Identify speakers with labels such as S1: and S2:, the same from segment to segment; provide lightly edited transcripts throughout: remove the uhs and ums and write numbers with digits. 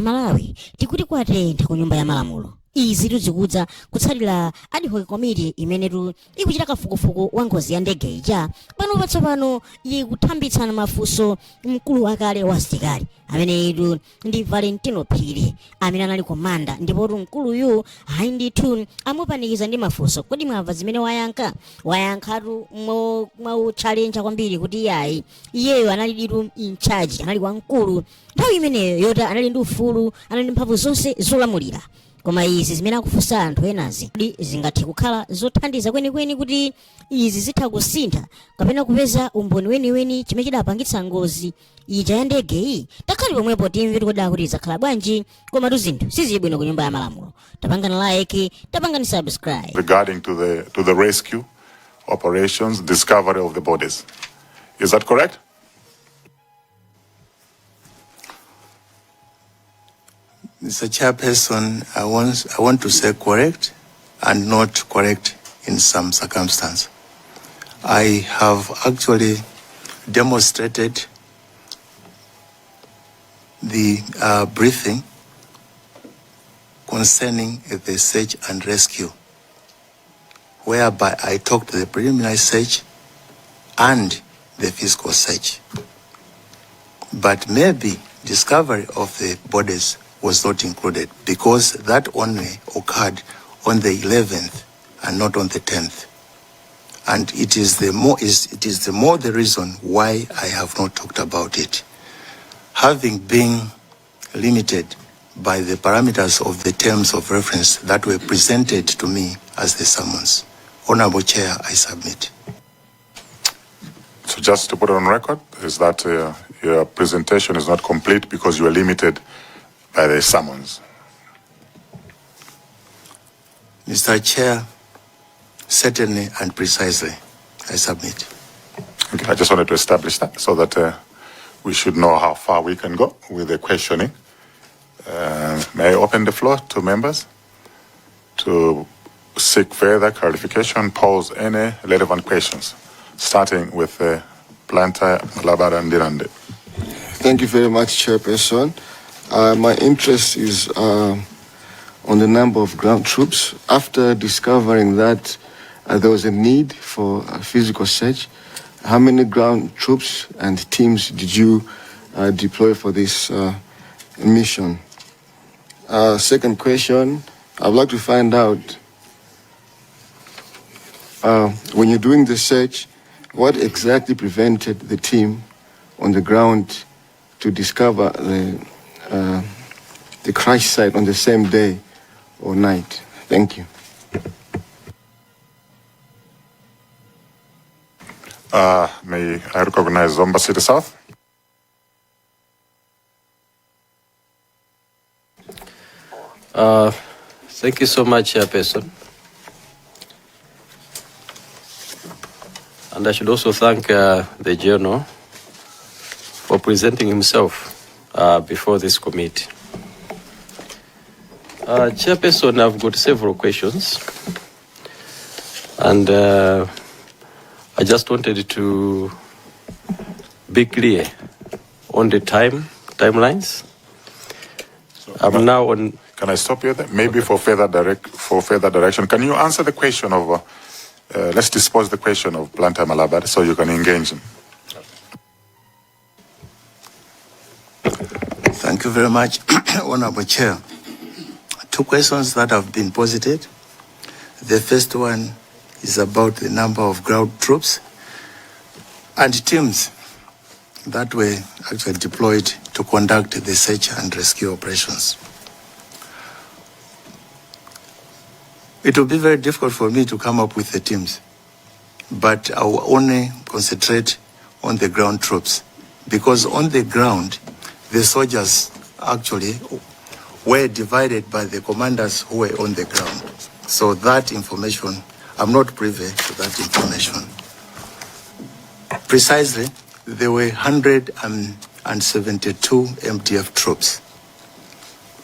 S1: Malawi tikuti kwatentha ku nyumba ya malamulo. Izi tuzikudza kutsalira ad hoc committee imenetu ikuchita kafukufuku wa ngozi ya ndege ija pano patsopano ikuthambitsana mafunso mkulu wakale wa asilikali amenetu ndi Vallentino phiri amene anali komanda ndipotu mkuluyu hayi ndithu amupanikiza ndi mafunso. Kodi mwamva zimene wayankhatu mwautchalenja kwambiri kuti iyayi iyeyo anali ditu in charge, anali wamkulu nthawi imeneyo yoti anali ndi ufulu, anali ndi mphamvu zonse zolamulira. Koma izi zimene akufunsa anthu enazi zingathe kukhala zothandiza kwenikweni kuti izi zitha kusintha kapena kupeza umboni weniweni chimene chidapangitsa ngozi ija ya ndege iyi. Takhali pomwepo timve tikoda kuti zakhala bwanji, koma zinthu sizibwino ku nyumba ya malamulo. Tapangani like, tapangani subscribe.
S2: Regarding to the rescue operations, discovery of the bodies. Is that correct?
S3: Mr. Chairperson, I want to say correct and not correct in some circumstance. I have actually demonstrated the briefing concerning the search and rescue, whereby I talked the preliminary search and the physical search. But maybe discovery of the bodies was not included because that only occurred on the 11th and not on the 10th. And it is the more the reason why I have not talked about it. Having been limited by the parameters of the terms of reference that were presented to me as the summons. Honorable Chair, I submit.
S2: So just to put it on record, is that your presentation is not complete because you are limited by the summons.
S3: Mr. Chair, certainly and precisely, I submit.
S2: Okay, I just wanted to establish that so that we should know how far we can go with the questioning. May I open the floor to members to seek further clarification, pose any relevant questions, starting with Planter, Malawi, and Ndindani.
S4: Thank you very much, Chairperson. My interest is on the number of ground troops. After discovering that there was a need for a physical search, how many ground troops and teams did you deploy for this mission? Second question, I'd like to find out, when you're doing the search, what exactly prevented the team on the ground to discover the crash site on the same day or night? Thank you.
S2: May I recognize Zomba City South?
S5: Thank you so much, Chairperson. And I should also thank the General for presenting himself before this committee. Chairperson, I've got several questions. And I just wanted to be clear on the timelines. I'm now on.
S2: Can I stop you there? Maybe for further direction. Can you answer the question of? Let's dispose the question of Planter Malawi so you can engage him.
S3: Thank you very much, Honorable Chair. Two questions that have been posited. The first one is about the number of ground troops and teams that were actually deployed to conduct the search and rescue operations. It will be very difficult for me to come up with the teams, but I will only concentrate on the ground troops, because on the ground, the soldiers actually were divided by the commanders who were on the ground. So that information, I'm not privy to that information. Precisely, there were 172 MDF troops.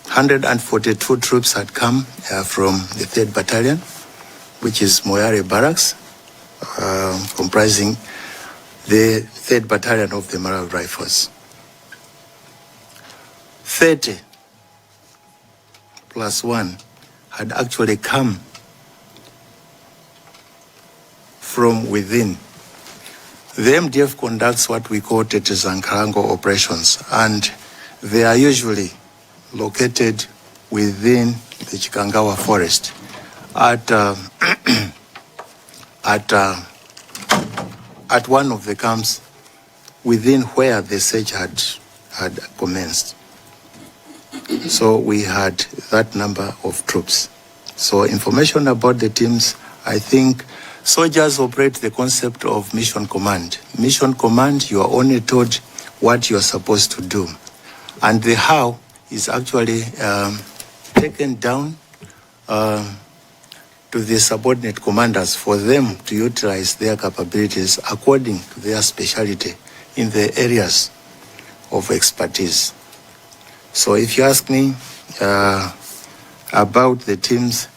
S3: 142 troops had come from the 3rd Battalion, which is Moyare Barracks, comprising the 3rd Battalion of the Malawi Rifles. 30 plus 1 had actually come from within. The MDF conducts what we call Tetezankarango operations, and they are usually located within the Chikangawa forest at one of the camps within where the search had commenced. So we had that number of troops. So information about the teams, I think soldiers operate the concept of mission command. Mission command, you are only told what you are supposed to do. And the how is actually taken down to the subordinate commanders for them to utilize their capabilities according to their specialty in the areas of expertise. So if you ask me about the teams,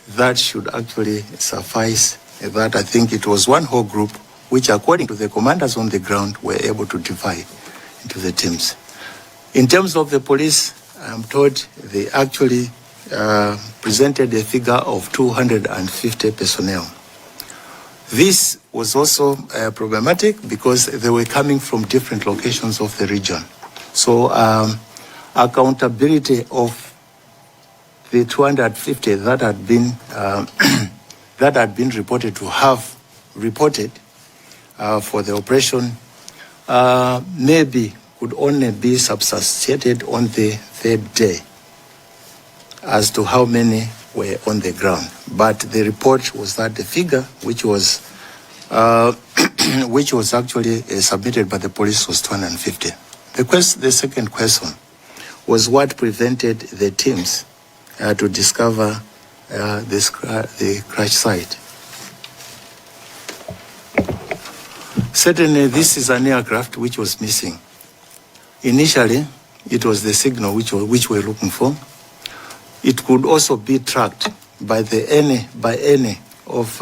S3: that should actually suffice. That I think it was one whole group which, according to the commanders on the ground, were able to divide into the teams. In terms of the police, I'm told they actually presented a figure of 250 personnel. This was also problematic because they were coming from different locations of the region. So accountability of the 250 that had been that had been reported to have reported for the operation maybe could only be substantiated on the third day as to how many were on the ground. But the report was that the figure, which was actually submitted by the police, was 250. The second question was what prevented the teams to discover the crash site. Certainly, this is an aircraft which was missing. Initially, it was the signal which we're looking for. It could also be tracked by any of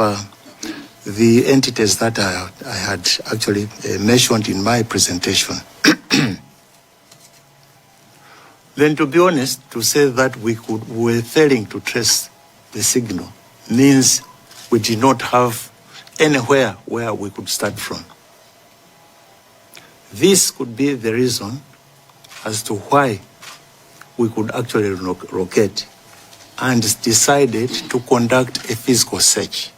S3: the entities that I had actually mentioned in my presentation. Then, to be honest, to say that we were failing to trace the signal means we did not have anywhere where we could start from. This could be the reason as to why we could actually locate and decided to conduct a physical search.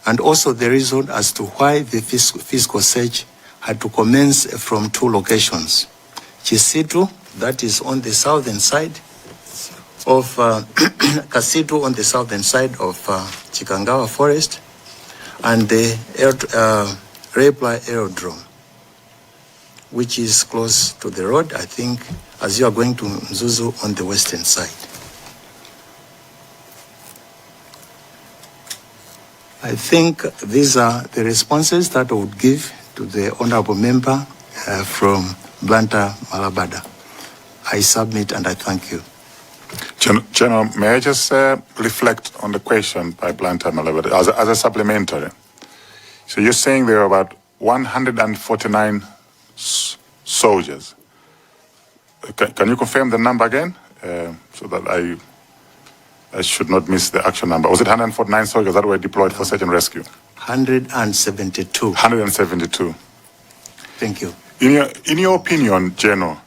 S3: And also the reason as to why the physical search had to commence from two locations. Chisitu, that is on the southern side of Kasitu on the southern side of Chikangawa forest, and the Reply aerodrome, which is close to the road, I think, as you are going to Mzuzu on the western side. I think these are the responses that I would give to the honorable member from Blanta Malabada. I submit and I thank you.
S2: General, may I just reflect on the question by Blanta Malabada as a supplementary? So you're saying there are about 149 soldiers. Can you confirm the number again, so that I should not miss the actual number? Was it 149 soldiers that were deployed for search and rescue?
S3: 172.
S2: 172.
S3: Thank you.
S2: In your opinion, General,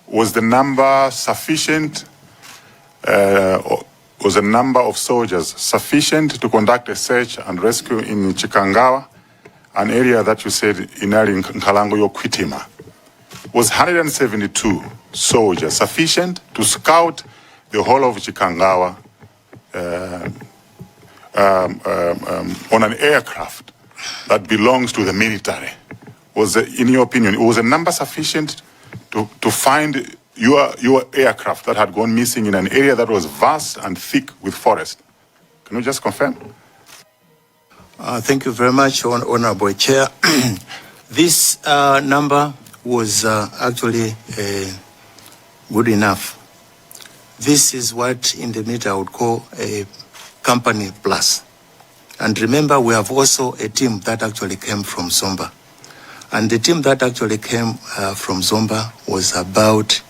S2: was the number sufficient? Was the number of soldiers sufficient to conduct a search and rescue in Chikangawa, an area that you said Inari Nkalango Kwitima? Was 172 soldiers sufficient to scout the whole of Chikangawa on an aircraft that belongs to the military? Was, in your opinion, was a number sufficient to find your aircraft that had gone missing in an area that was vast and thick with forest? Can you just confirm?
S3: Thank you very much, Honorable Chair. This number was actually good enough. This is what in the military I would call a company plus. And remember, we have also a team that actually came from Zomba. And the team that actually came from Zomba was about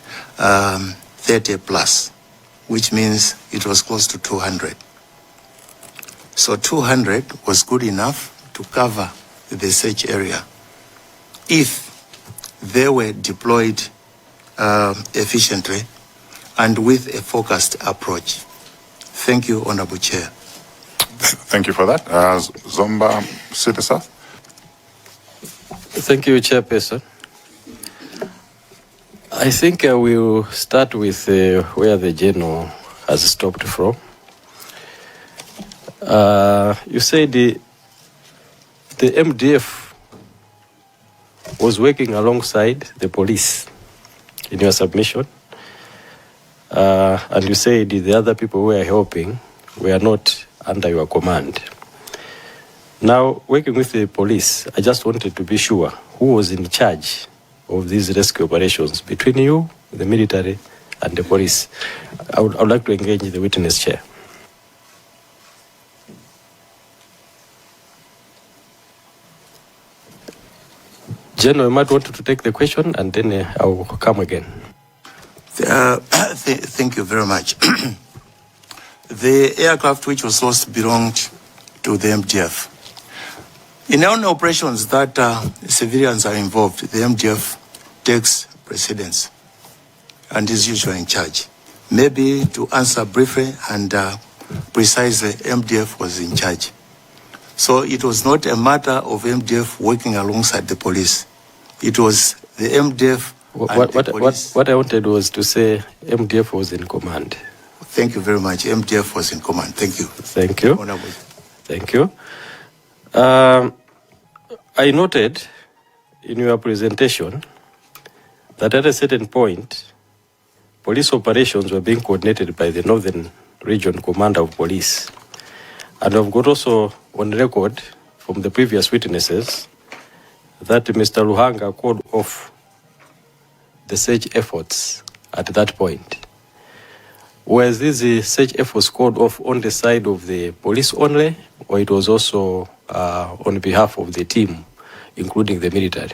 S3: 30 plus, which means it was close to 200. So 200 was good enough to cover the search area if they were deployed efficiently and with a focused approach. Thank you, Honorable Chair.
S2: Thank you for that. Zomba City South.
S5: Thank you, Chairperson. I think we'll start with where the General has stopped from. You said the MDF was working alongside the police in your submission. And you said the other people who were helping were not under your command. Now, working with the police, I just wanted to be sure who was in charge of these rescue operations between you, the military, and the police. I would like to engage the witness chair. General, you might want to take the question and then I will come again.
S3: Thank you very much. The aircraft which was lost belonged to the MDF. In any operations that civilians are involved, the MDF takes precedence and is usually in charge. Maybe to answer briefly and precisely, MDF was in charge. So it was not a matter of MDF working alongside the police. It was the MDF and the police.
S5: What I wanted was to say MDF was in command.
S3: Thank you very much. MDF was in command. Thank you.
S5: Thank you.
S3: Honorable.
S5: Thank you. I noted in your presentation that at a certain point, police operations were being coordinated by the Northern Region Commander of Police. And I've got also on record from the previous witnesses that Mr. Luhanga called off the search efforts at that point. Was this search efforts called off on the side of the police only, or it was also on behalf of the team, including the military?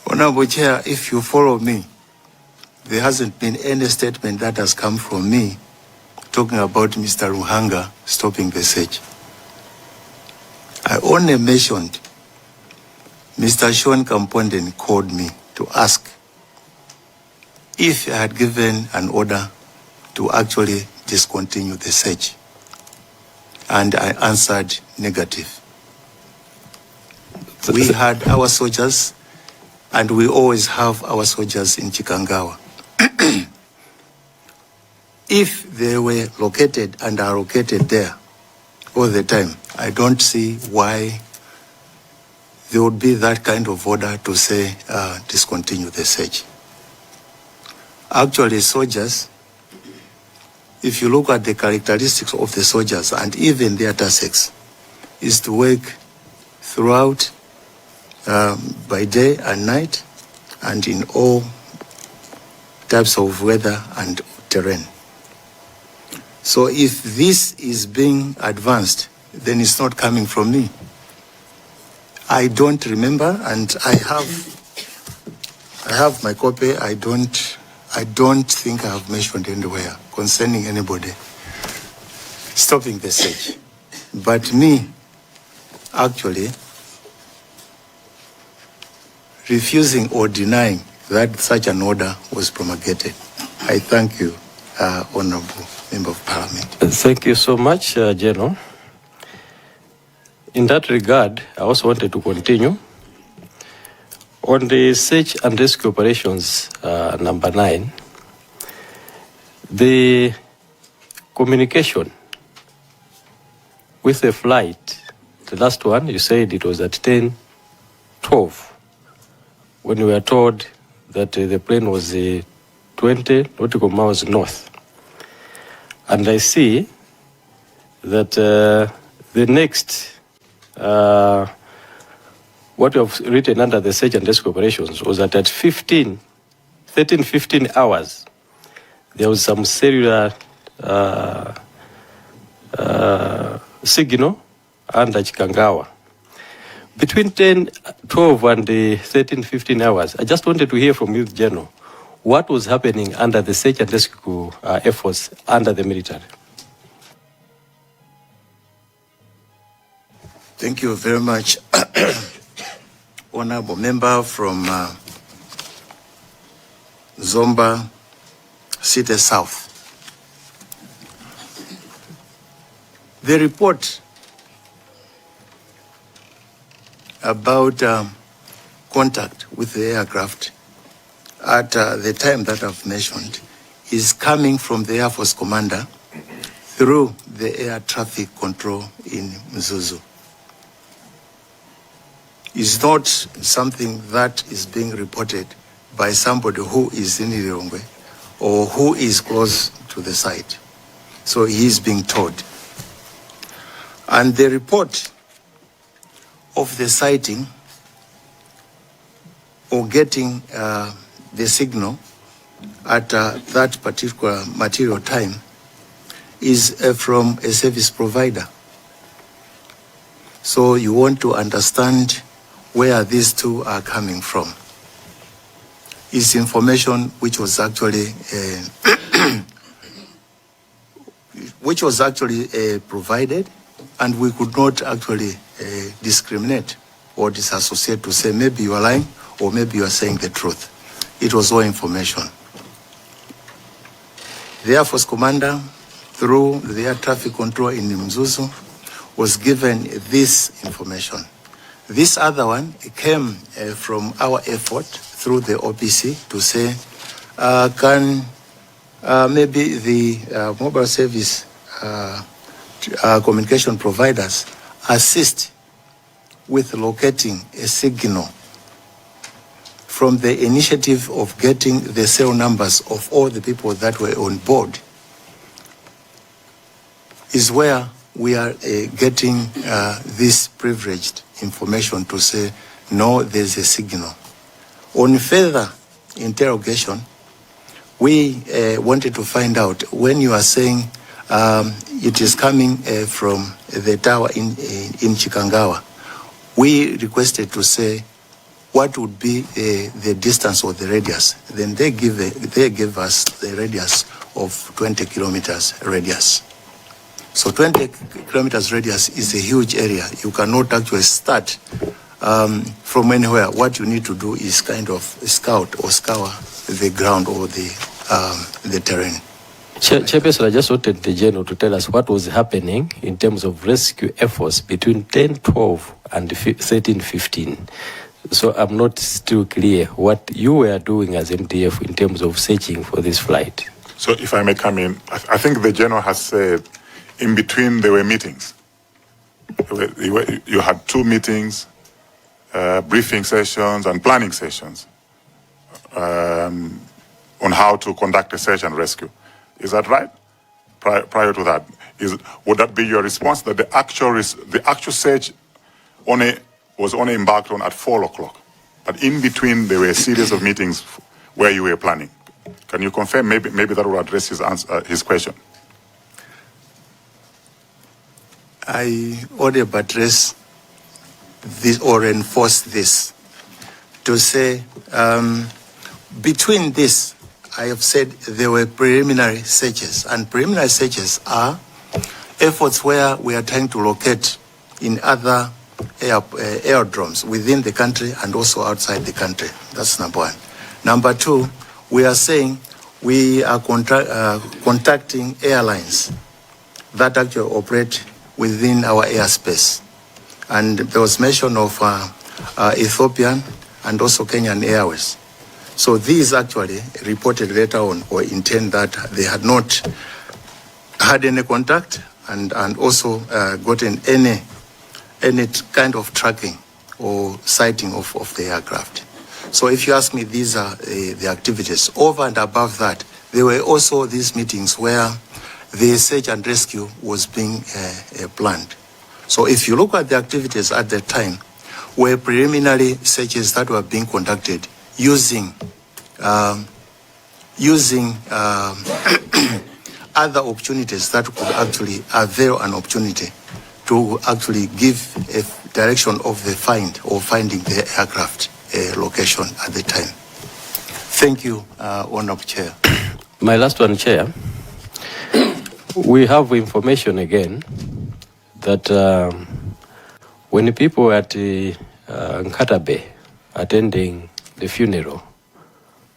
S3: Honorable Chair, if you follow me, there hasn't been any statement that has come from me talking about Mr. Luhanga stopping the search. I only mentioned Mr. Sean Kamponden called me to ask if I had given an order to actually discontinue the search. And I answered negative. We had our soldiers, and we always have our soldiers in Chikangawa. If they were located and are located there all the time, I don't see why there would be that kind of order to say discontinue the search. Actually, soldiers, if you look at the characteristics of the soldiers and even their tasks, is to work throughout by day and night and in all types of weather and terrain. So if this is being advanced, then it's not coming from me. I don't remember, and I have my copy. I don't think I have mentioned anywhere concerning anybody stopping the search. But me, actually, refusing or denying that such an order was promulgated. I thank you, Honorable Member of Parliament.
S5: Thank you so much, General. In that regard, I also wanted to continue. On the search and rescue operations, number 9, the communication with the flight, the last one, you said it was at 10:12, when we were told that the plane was 20 nautical miles north. And I see that the next, what you have written under the search and rescue operations was that at 15 hours, there was some cellular signal under Chikangawa. Between 10, 12 and 13, 15 hours, I just wanted to hear from you, General, what was happening under the search and rescue efforts under the military?
S3: Thank you very much, Honorable Member from Zomba City South. The report about contact with the aircraft at the time that I've mentioned is coming from the Air Force Commander through the air traffic control in Mzuzu. It's not something that is being reported by somebody who is in Lilongwe or who is close to the site. So he is being told. And the report of the sighting or getting the signal at that particular material time is from a service provider. So you want to understand where these two are coming from. It's information which was actually provided, and we could not actually discriminate or disassociate to say maybe you are lying or maybe you are saying the truth. It was all information. The Air Force Commander, through the air traffic control in Mzuzu, was given this information. This other one came from our effort through the OPC to say, can maybe the mobile service communication providers assist with locating a signal from the initiative of getting the cell numbers of all the people that were on board, is where we are getting this privileged information to say, no, there's a signal. On further interrogation, we wanted to find out when you are saying it is coming from the tower in Chikangawa, we requested to say what would be the distance or the radius. Then they gave us the radius of 20 kilometers radius. So 20 kilometers radius is a huge area. You cannot actually start from anywhere. What you need to do is kind of scout or scour the ground or the terrain.
S5: Chairperson, I just wanted the General to tell us what was happening in terms of rescue efforts between 10-12 and 13-15. So I'm not still clear what you were doing as MDF in terms of searching for this flight.
S2: So if I may come in, I think the General has said in between there were meetings. You had two meetings, briefing sessions and planning sessions on how to conduct a search and rescue. Is that right? Prior to that, would that be your response that the actual search was only embarked on at 4 o'clock, but in between there were a series of meetings where you were planning? Can you confirm? Maybe that will address his question.
S3: I ought to address this or reinforce this to say between this, I have said there were preliminary searches, and preliminary searches are efforts where we are trying to locate in other aerodromes within the country and also outside the country. That's number one. Number two, we are saying we are contacting airlines that actually operate within our airspace. And there was mention of Ethiopian and also Kenyan Airways. So these actually reported later on or intend that they had not had any contact and also gotten any kind of tracking or sighting of the aircraft. So if you ask me, these are the activities. Over and above that, there were also these meetings where the search and rescue was being planned. So if you look at the activities at the time, were preliminary searches that were being conducted using other opportunities that could actually avail an opportunity to actually give direction of the find or finding the aircraft location at the time. Thank you, Honorable Chair.
S5: My last one, Chair. We have information again that when people at Nkatabe attending the funeral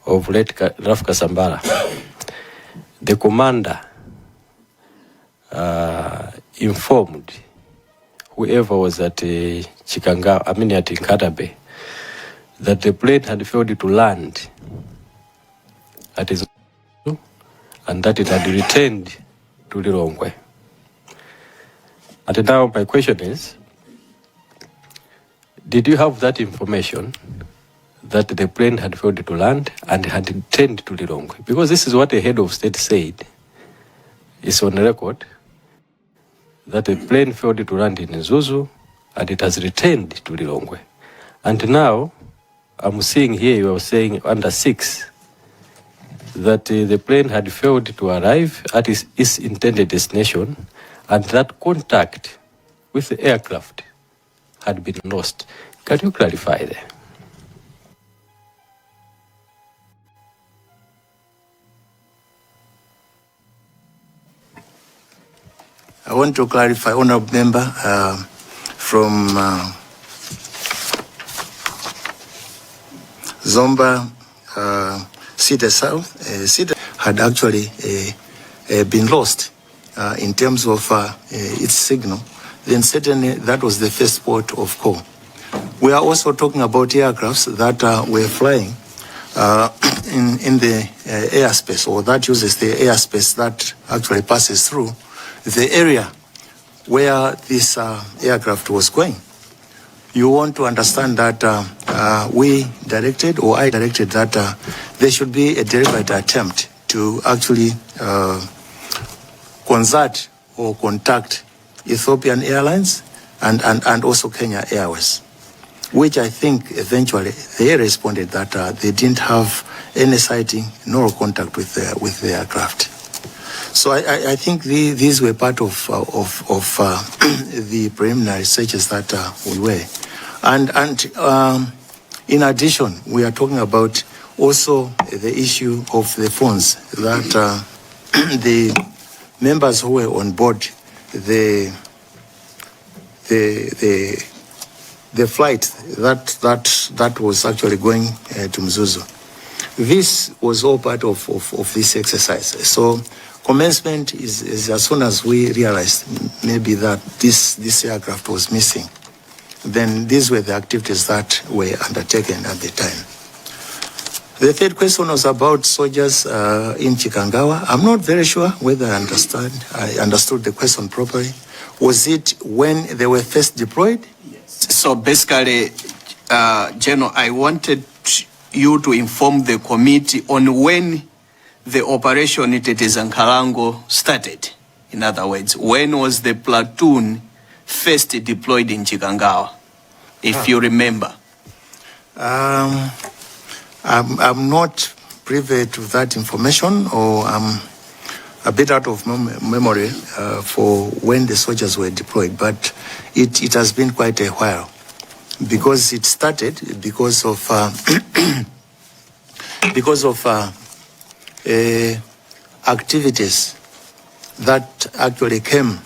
S5: of late Raf Kasambara, the commander informed whoever was at at Nkatabe, that the plane had failed to land at his and that it had returned to Lilongwe. And now my question is, did you have that information that the plane had failed to land and had returned to Lilongwe? Because this is what the head of state said. It's on record that the plane failed to land in Zuzu and it has returned to Lilongwe. And now I'm seeing here you are saying under 6 that the plane had failed to arrive at its intended destination and that contact with the aircraft had been lost. Can you clarify there?
S3: I want to clarify, Honorable Member, from Zomba, Cedar South, Cedar had actually been lost in terms of its signal. Then certainly that was the first port of call. We are also talking about aircrafts that were flying in the airspace, or that uses the airspace that actually passes through the area where this aircraft was going. You want to understand that we directed, or I directed, that there should be a deliberate attempt to actually consult or contact Ethiopian Airlines and also Kenya Airways, which I think eventually they responded that they didn't have any sighting nor contact with the aircraft. So I think these were part of the preliminary searches that we were. And in addition, we are talking about also the issue of the phones that the members who were on board the flight that was actually going to Mzuzu. This was all part of this exercise. So commencement is as soon as we realized maybe that this aircraft was missing, then these were the activities that were undertaken at the time. The third question was about soldiers in Chikangawa. I'm not very sure whether I understood the question properly. Was it when they were first deployed?
S6: Yes. So basically, General, I wanted you to inform the committee on when the operation at Tetezankalango started. In other words, when was the platoon first deployed in Chikangawa, if you remember?
S3: I'm not privy to that information, or I'm a bit out of memory for when the soldiers were deployed, but it has been quite a while, because it started because of activities that actually came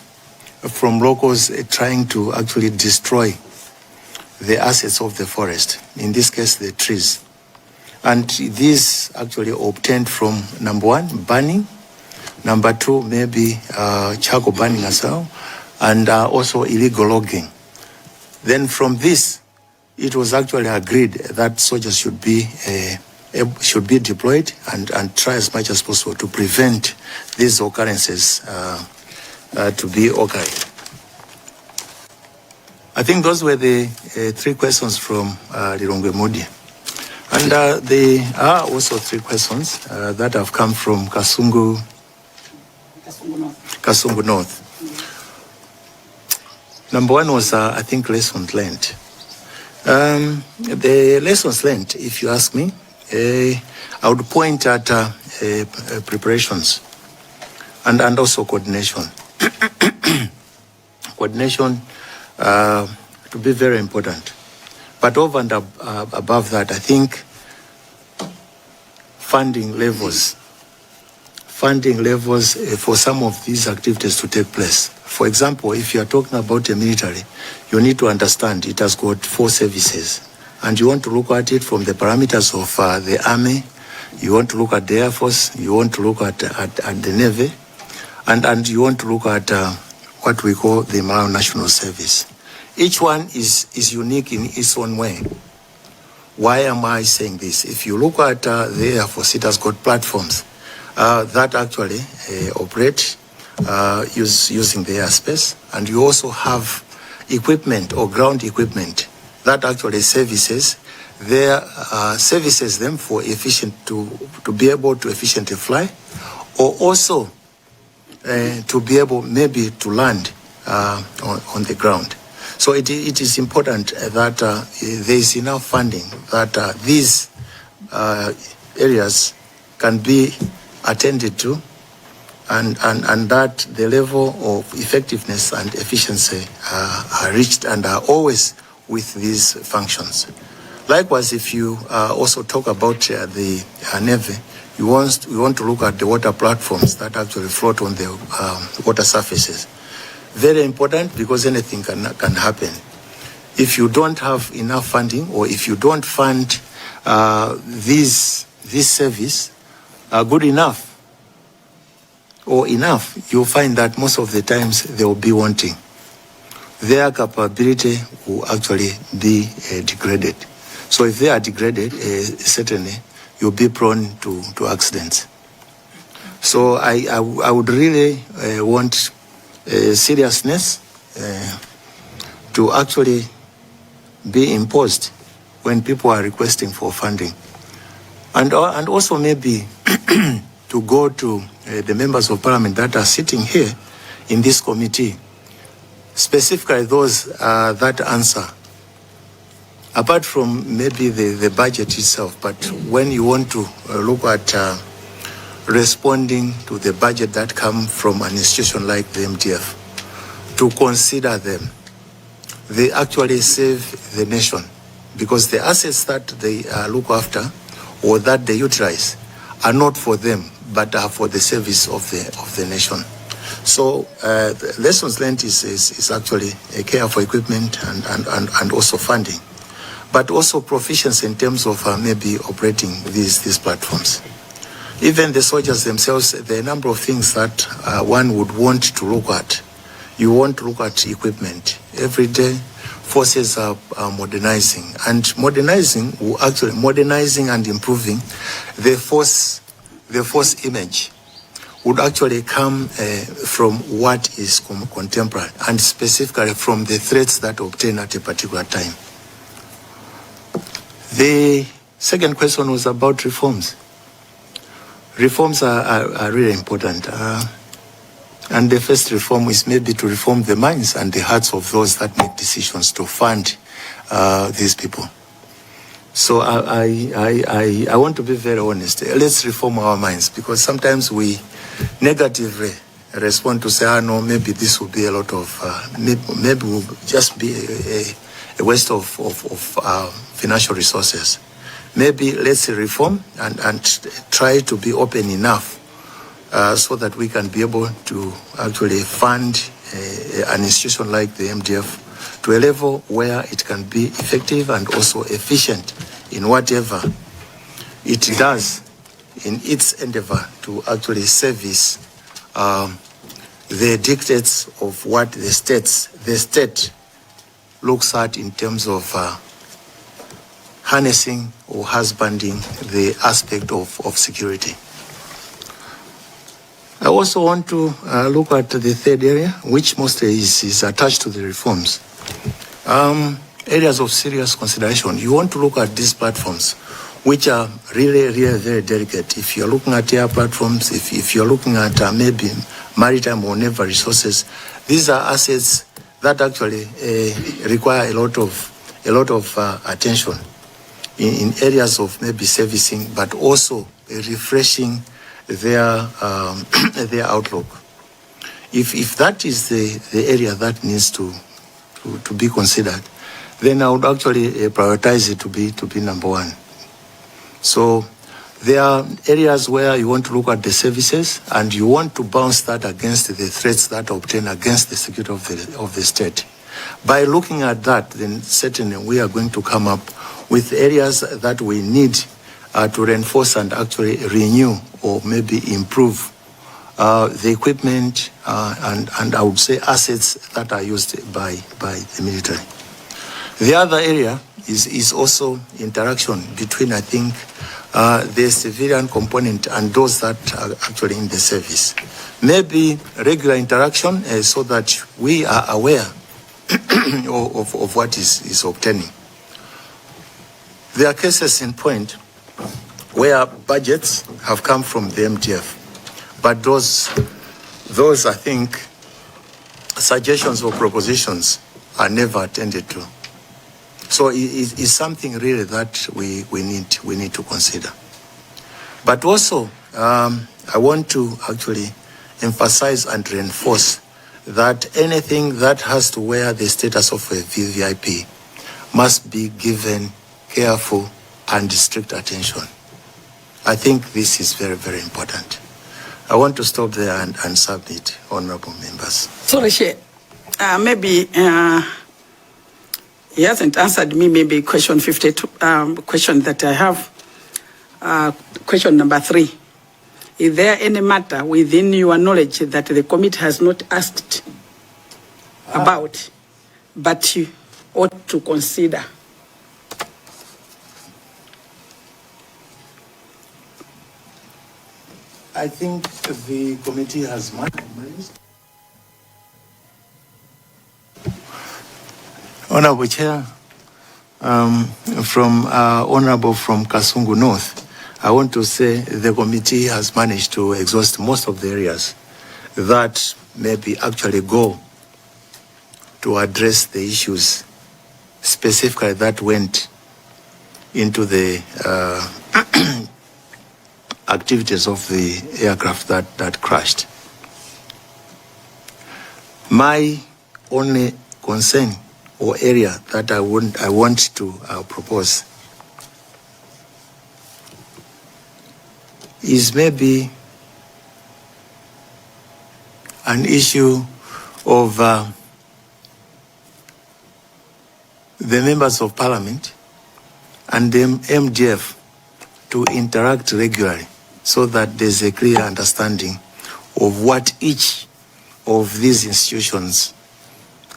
S3: from locals trying to actually destroy the assets of the forest, in this case the trees. And this actually obtained from, number one, burning, number two, maybe charcoal burning as well, and also illegal logging. Then from this, it was actually agreed that soldiers should be deployed and try as much as possible to prevent these occurrences to be occurring. I think those were the 3 questions from Lilongwe Mudi. And there are also 3 questions that have come from Kasungu North. Number 1 was, I think, lessons learned. The lessons learned, if you ask me, I would point at preparations and also coordination. Coordination to be very important. But over and above that, I think funding levels for some of these activities to take place. For example, if you are talking about a military, you need to understand it has got 4 services. And you want to look at it from the parameters of the Army, you want to look at the Air Force, you want to look at the Navy, and you want to look at what we call the Malawi National Service. Each one is unique in its own way. Why am I saying this? If you look at the Air Force, it has got platforms that actually operate using the airspace, and you also have equipment or ground equipment that actually services them for efficient to be able to efficiently fly, or also to be able maybe to land on the ground. So it is important that there is enough funding that these areas can be attended to, and that the level of effectiveness and efficiency are reached and are always with these functions. Likewise, if you also talk about the Navy, we want to look at the water platforms that actually float on the water surfaces. Very important, because anything can happen. If you don't have enough funding, or if you don't fund this service good enough or enough, you'll find that most of the times they will be wanting. Their capability will actually be degraded. So if they are degraded, certainly you'll be prone to accidents. So I would really want seriousness to actually be imposed when people are requesting for funding. And also maybe to go to the members of parliament that are sitting here in this committee, specifically those that answer, apart from maybe the budget itself, but when you want to look at responding to the budget that come from an institution like the MTF, to consider them. They actually save the nation, because the assets that they look after or that they utilize are not for them, but are for the service of the nation. So lessons learned is actually a care for equipment and also funding, but also proficiency in terms of maybe operating these platforms. Even the soldiers themselves, there are a number of things that one would want to look at. You want to look at equipment. Every day, forces are modernizing, and modernizing and improving the force image would actually come from what is contemporary, and specifically from the threats that obtain at a particular time. The second question was about reforms. Reforms are really important. And the first reform is maybe to reform the minds and the hearts of those that make decisions to fund these people. So I want to be very honest. Let's reform our minds, because sometimes we negatively respond to say, no, maybe this will be a lot of, maybe will just be a waste of financial resources. Maybe let's reform and try to be open enough so that we can be able to actually fund an institution like the MDF to a level where it can be effective and also efficient in whatever it does in its endeavor to actually service the dictates of what the state looks at in terms of harnessing or husbanding the aspect of security. I also want to look at the third area, which mostly is attached to the reforms. Areas of serious consideration. You want to look at these platforms, which are really very delicate. If you're looking at air platforms, if you're looking at maybe maritime or naval resources, these are assets that actually require a lot of attention in areas of maybe servicing, but also refreshing their outlook. If that is the area that needs to be considered, then I would actually prioritize it to be number one. So there are areas where you want to look at the services and you want to bounce that against the threats that obtain against the security of the state. By looking at that, then certainly we are going to come up with areas that we need to reinforce and actually renew or maybe improve the equipment and I would say assets that are used by the military. The other area is also interaction between, I think, the civilian component and those that are actually in the service. Maybe regular interaction so that we are aware of what is obtaining. There are cases in point where budgets have come from the MTF, but those I think suggestions or propositions are never attended to. So it's something really that we need to consider. But also, I want to actually emphasize and reinforce that anything that has to wear the status of a VVIP must be given careful and strict attention. I think this is very, very important. I want to stop there and submit, honorable members.
S7: Sorry, Chair. Maybe he hasn't answered me. Maybe question 52, question that I have, question number 3. Is there any matter within your knowledge that the committee has not asked about, but you ought to consider?
S3: I think the committee has managed. Honorable Chair, from Honorable from Kasungu North, I want to say the committee has managed to exhaust most of the areas that maybe actually go to address the issues specifically that went into the activities of the aircraft that crashed. My only concern or area that I want to propose is maybe an issue of the members of parliament and the MDF to interact regularly so that there's a clear understanding of what each of these institutions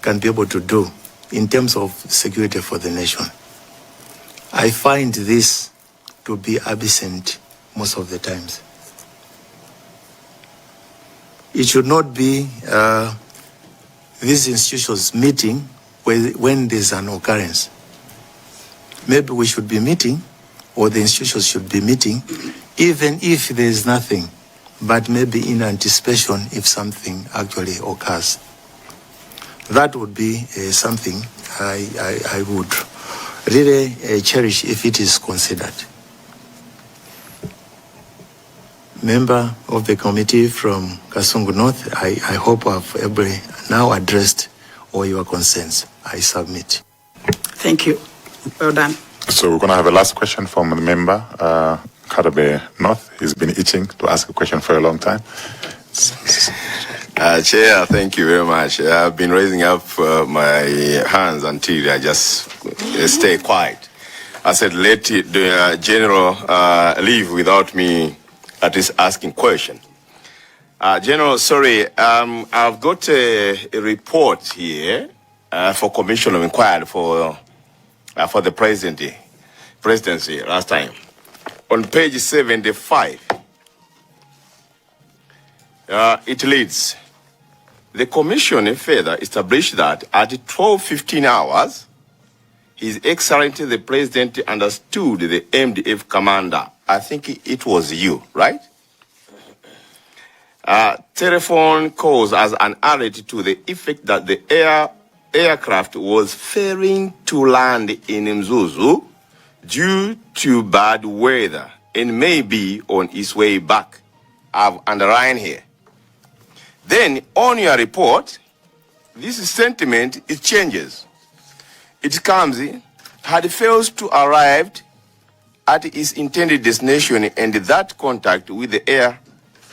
S3: can be able to do in terms of security for the nation. I find this to be absent most of the times. It should not be these institutions meeting when there's an occurrence. Maybe we should be meeting, or the institutions should be meeting, even if there's nothing, but maybe in anticipation if something actually occurs. That would be something I would really cherish if it is considered. Member of the committee from Kasungu North, I hope I've now addressed all your concerns. I submit.
S7: Thank you. Well done.
S2: So we're going to have a last question from the member, Karabe North. He's been itching to ask a question for a long time.
S8: Chair, thank you very much. I've been raising up my hands until I just stay quiet. I said, let the General leave without me at least asking question. General, sorry, I've got a report here for Commission of Inquiry for the presidency last time. On page 75, it reads, the commission further established that at 12:15 hours, His Excellency the President understood the MDF commander. I think it was you, right? Telephone calls as an alert to the effect that the aircraft was failing to land in Mzuzu due to bad weather and may be on its way back. I've underlined here. Then on your report, this sentiment, it changes. it comes, had failed to arrive at its intended destination, and that contact with the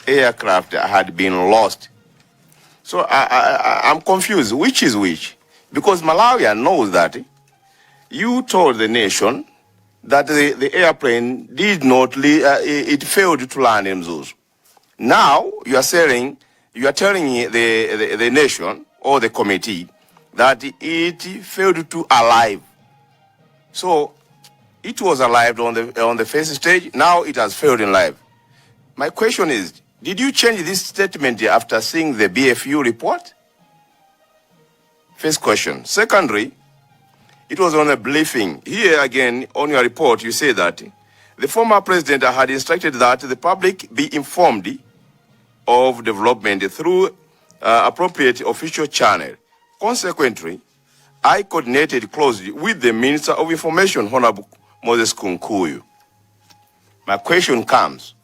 S8: aircraft had been lost. So I'm confused. Which is which? Because Malawi knows that you told the nation that the airplane did not, it failed to land in Mzuzu. Now you are telling the nation or the committee that it failed to arrive. So it was arrived on the first stage. Now it has failed in life. My question is, did you change this statement after seeing the BFU report? First question. Secondly, it was on a briefing. Here again, on your report, you say that the former president had instructed that the public be informed of development through appropriate official channel. Consequently, I coordinated closely with the Minister of Information, Honorable Moses Mkwiyo. My question comes,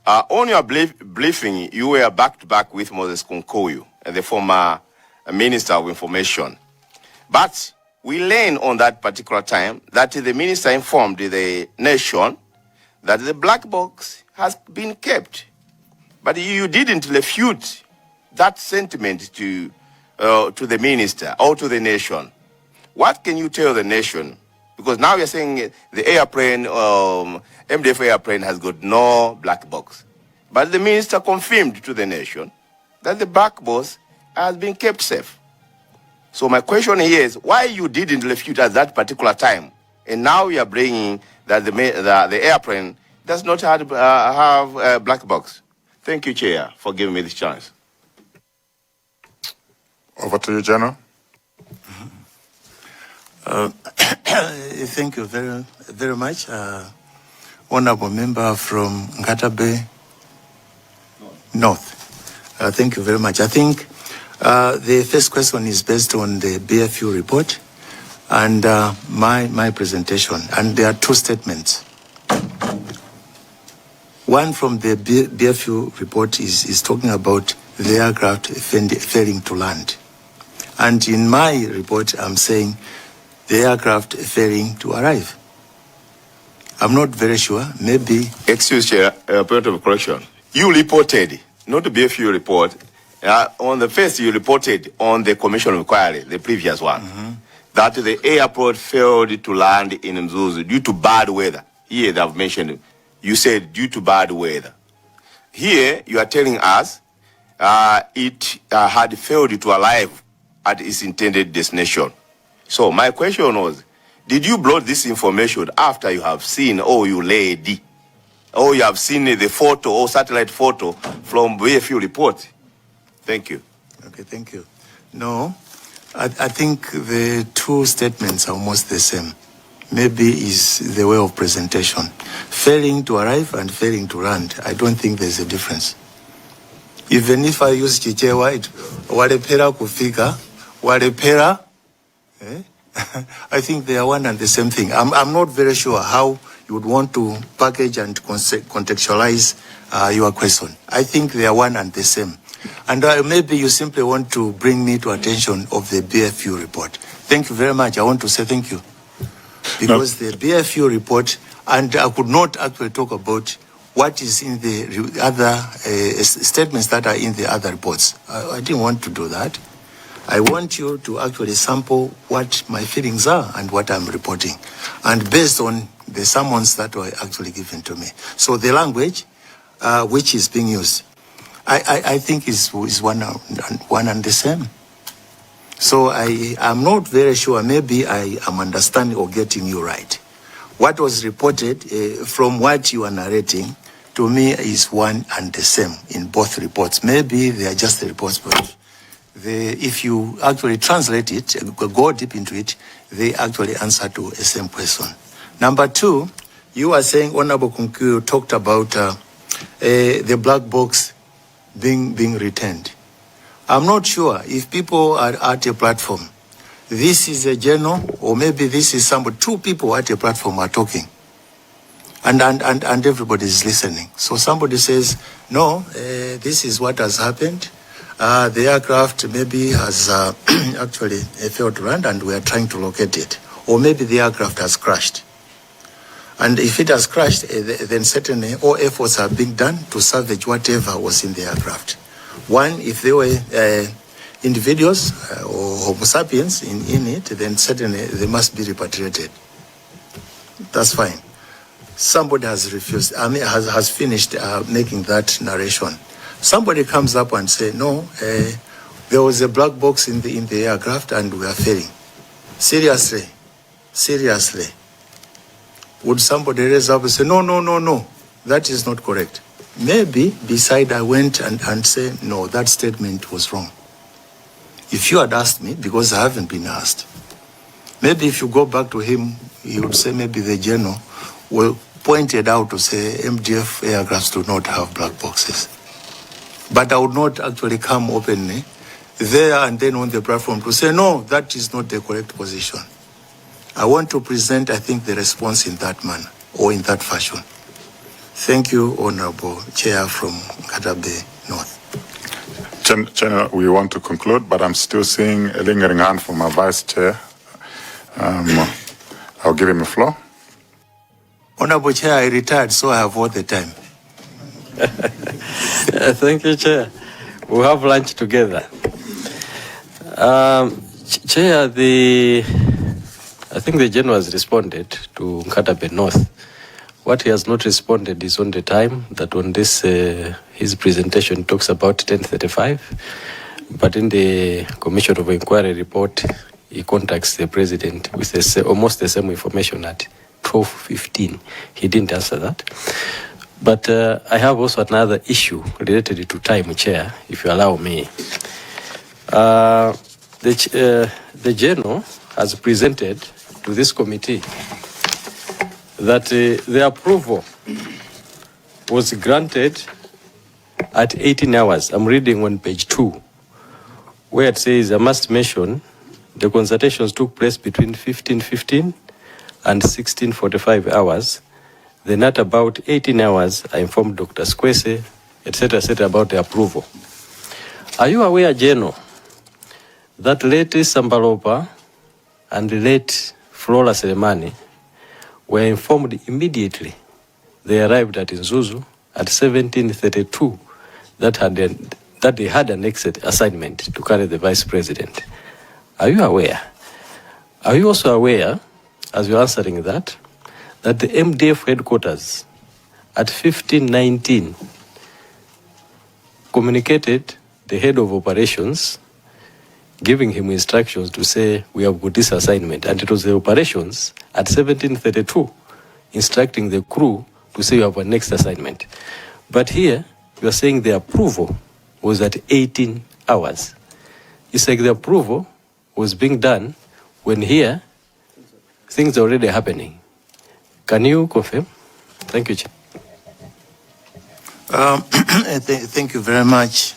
S8: on your briefing, you were back-to-back with Moses Mkwiyo, the former Minister of Information. But we learned on that particular time that the minister informed the nation that the black box has been kept. But you didn't refute that sentiment to the minister or to the nation. What can you tell the nation? Because now you're saying the airplane, MDF airplane has got no black box. But the minister confirmed to the nation that the black box has been kept safe. So my question here is, why you didn't refute at that particular time? And now you are bringing that the airplane does not have a black box. Thank you, Chair, for giving me this chance.
S2: Over to you, General.
S3: Thank you very, very much. Honorable member from Ngatabe North. Thank you very much. I think the first question is based on the BFU report and my presentation. And there are two statements. One from the BFU report is talking about the aircraft failing to land. And in my report, I'm saying the aircraft failing to arrive. I'm not very sure, maybe...
S8: Excuse, Chair, point of correction. You reported, not the BFU report, on the first you reported on the Commission of Inquiry, the previous one, that the airport failed to land in Mzuzu due to bad weather. Here they have mentioned, you said due to bad weather. Here you are telling us it had failed to arrive at its intended destination. So my question was, did you block this information after you have seen, or you have seen the photo or satellite photo from BFU report? Thank you.
S3: Okay, thank you. No, I think the two statements are almost the same. Maybe is the way of presentation. Failing to arrive and failing to land, I don't think there's a difference. Even if I use Chichewa, walepera kufika, walepera, I think they are one and the same thing. I'm not very sure how you would want to package and contextualize your question. I think they are one and the same. And maybe you simply want to bring me to attention of the BFU report. Thank you very much. I want to say thank you. Because the BFU report, and I could not actually talk about what is in the other statements that are in the other reports. I didn't want to do that. I want you to actually sample what my feelings are and what I'm reporting, and based on the summons that were actually given to me. So the language which is being used, I think is one and the same. So I'm not very sure. Maybe I am understanding or getting you right. What was reported from what you are narrating to me is one and the same in both reports. Maybe they are just the reports, but if you actually translate it, go deep into it, they actually answer to a same question. Number two, you are saying Honorable Mkwiyo talked about the black box being returned. I'm not sure if people are at a platform. This is a journal, or maybe this is somebody. Two people at a platform are talking, and everybody is listening. So somebody says, "No, this is what has happened," the aircraft maybe has actually failed to land and we are trying to locate it. Or maybe the aircraft has crashed. And if it has crashed, then certainly all efforts are being done to salvage whatever was in the aircraft. One, if there were individuals or Homo sapiens in it, then certainly they must be repatriated. That's fine. Somebody has refused, has finished making that narration. Somebody comes up and say, no, there was a black box in the aircraft and we are failing. Seriously. Would somebody raise up and say, no, that is not correct? Maybe beside I went and say, no, that statement was wrong. If you had asked me, because I haven't been asked, maybe if you go back to him, he would say maybe the general will point it out to say MDF aircrafts do not have black boxes. But I would not actually come openly there and then on the platform to say, no, that is not the correct position. I want to present, I think, the response in that manner or in that fashion. Thank you, Honorable Chair from Katabe North.
S2: Chair, we want to conclude, but I'm still seeing a lingering hand from our Vice Chair. I'll give him the floor.
S3: Honorable Chair, I retired, so I have all the time.
S5: Thank you, Chair. We'll have lunch together. Chair, I think the General has responded to Katabe North. What he has not responded is on the time that on this, his presentation talks about 10:35, but in the Commission of Inquiry report, he contacts the President with almost the same information at 12:15. He didn't answer that. But I have also another issue related to time, Chair, if you allow me. The General has presented to this committee that the approval was granted at 18 hours. I'm reading on page 2, where it says, I must mention, the consultations took place between 15:15 and 16:45 hours. Then at about 18 hours, I informed Dr. Squese, etc., about the approval. Are you aware, General, that late Sambalopa and late Flora Selemani were informed immediately they arrived at Nzuzu at 17:32 that they had an exit assignment to carry the Vice President? Are you aware? Are you also aware, as you're answering that the MDF headquarters at 15:19 communicated the head of operations, giving him instructions to say, we have got this assignment. And it was the operations at 17:32 instructing the crew to say, you have a next assignment. But here, you are saying the approval was at 18 hours. It's like the approval was being done when here, things are already happening. Can you confirm? Thank you, Chair.
S3: Thank you very much,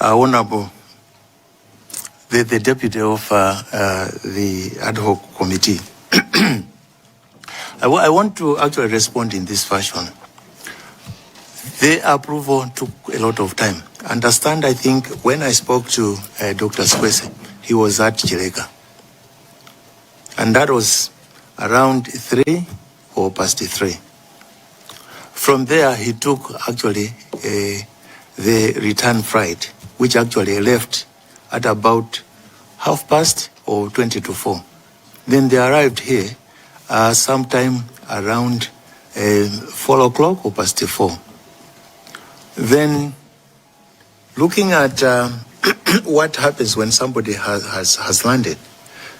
S3: Honorable, the Deputy of the Ad hoc Committee. I want to actually respond in this fashion. The approval took a lot of time. Understand, I think, when I spoke to Dr. Squese, he was at Chileka. And that was around 3 or past 3. From there, he took actually the return flight, which actually left at about 4:30 or 20 to 4. Then they arrived here sometime around 4 o'clock or past 4. Then looking at what happens when somebody has landed,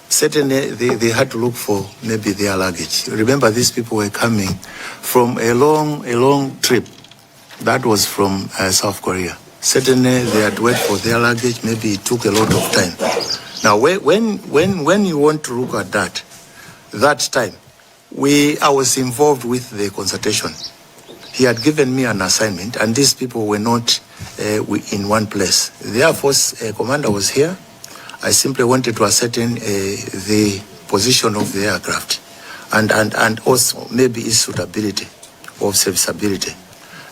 S3: certainly they had to look for maybe their luggage. Remember, these people were coming from a long trip that was from South Korea. Certainly they had to wait for their luggage. Maybe it took a lot of time. Now, when you want to look at that time, I was involved with the consultation. He had given me an assignment, and these people were not in one place. The Air Force commander was here. I simply wanted to ascertain the position of the aircraft and also maybe its suitability or serviceability.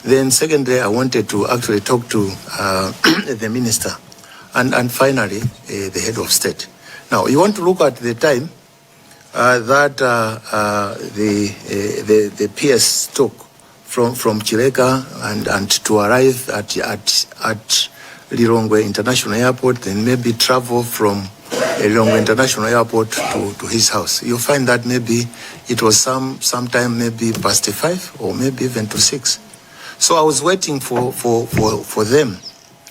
S3: Then secondly, I wanted to actually talk to the minister and finally the head of state. Now, you want to look at the time that the PS took from Chileka and to arrive at Lilongwe International Airport, and maybe travel from Lilongwe International Airport to his house. You'll find that maybe it was sometime maybe past 5 or maybe even to 6. So I was waiting for them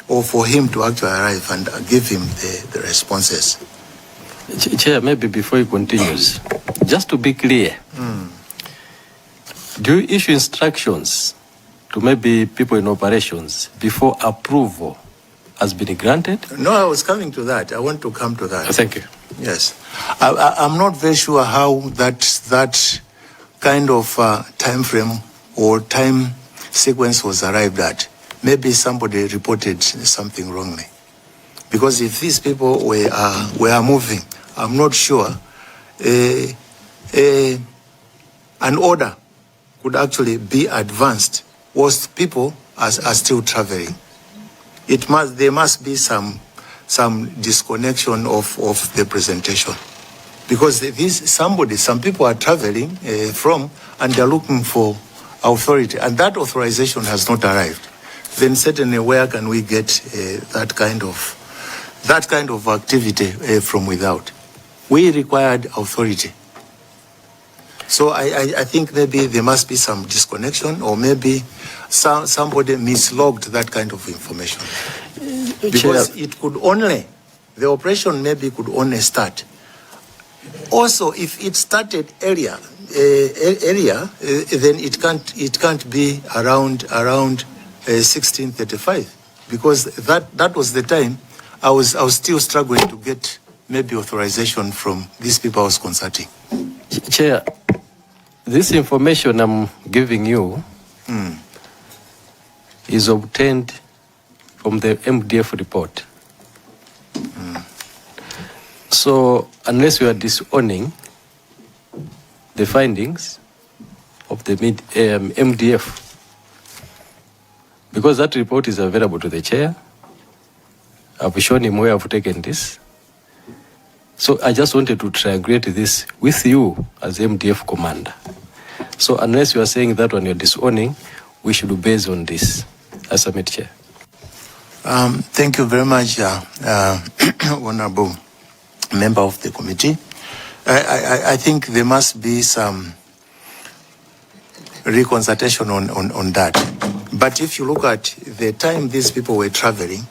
S3: or for him to actually arrive and give him the responses.
S5: Chair, maybe before he continues, just to be clear, do you issue instructions to maybe people in operations before approval has been granted?
S3: No, I was coming to that. I want to come to that.
S5: Thank you.
S3: Yes. I'm not very sure how that kind of time frame or time sequence was arrived at. Maybe somebody reported something wrongly. Because if these people were moving, I'm not sure an order could actually be advanced whilst people are still traveling. There must be some disconnection of the presentation. Because some people are traveling from and they're looking for authority, and that authorization has not arrived. Then certainly where can we get that kind of activity from without? We required authority. So I think maybe there must be some disconnection, or maybe somebody mislogged that kind of information. Because the operation maybe could only start. Also, if it started earlier, then it can't be around 1635, because that was the time I was still struggling to get maybe authorization from these people I was consulting.
S5: Chair, this information I'm giving you is obtained from the MDF report. So unless you are disowning the findings of the MDF, because that report is available to the chair, I've shown him where I've taken this. So I just wanted to triangulate this with you as MDF commander. So unless you are saying that when you're disowning, we should be based on this. I submit, Chair.
S3: Thank you very much, Honorable Member of the committee. I think there must be some reconsultation on that. But if you look at the time these people were traveling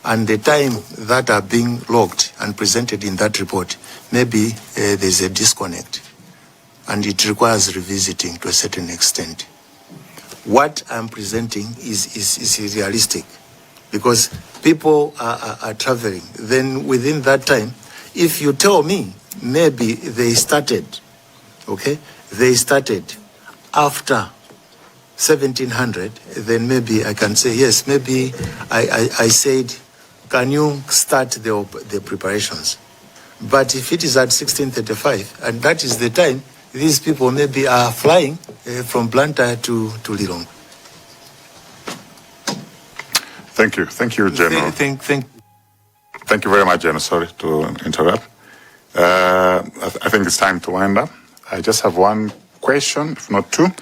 S3: and the time that are being logged and presented in that report, maybe there's a disconnect and it requires revisiting to a certain extent. What I'm presenting is realistic, because people are traveling. Then within that time, if you tell me maybe they started after 1700, then maybe I can say, yes, maybe I said, can you start the preparations? But if it is at 1635, and that is the time, these people maybe are flying from Blantyre to Lilongwe.
S2: Thank you, General. Thank you very much, General. Sorry to interrupt. I think it's time to wind up. I just have one question, if not two.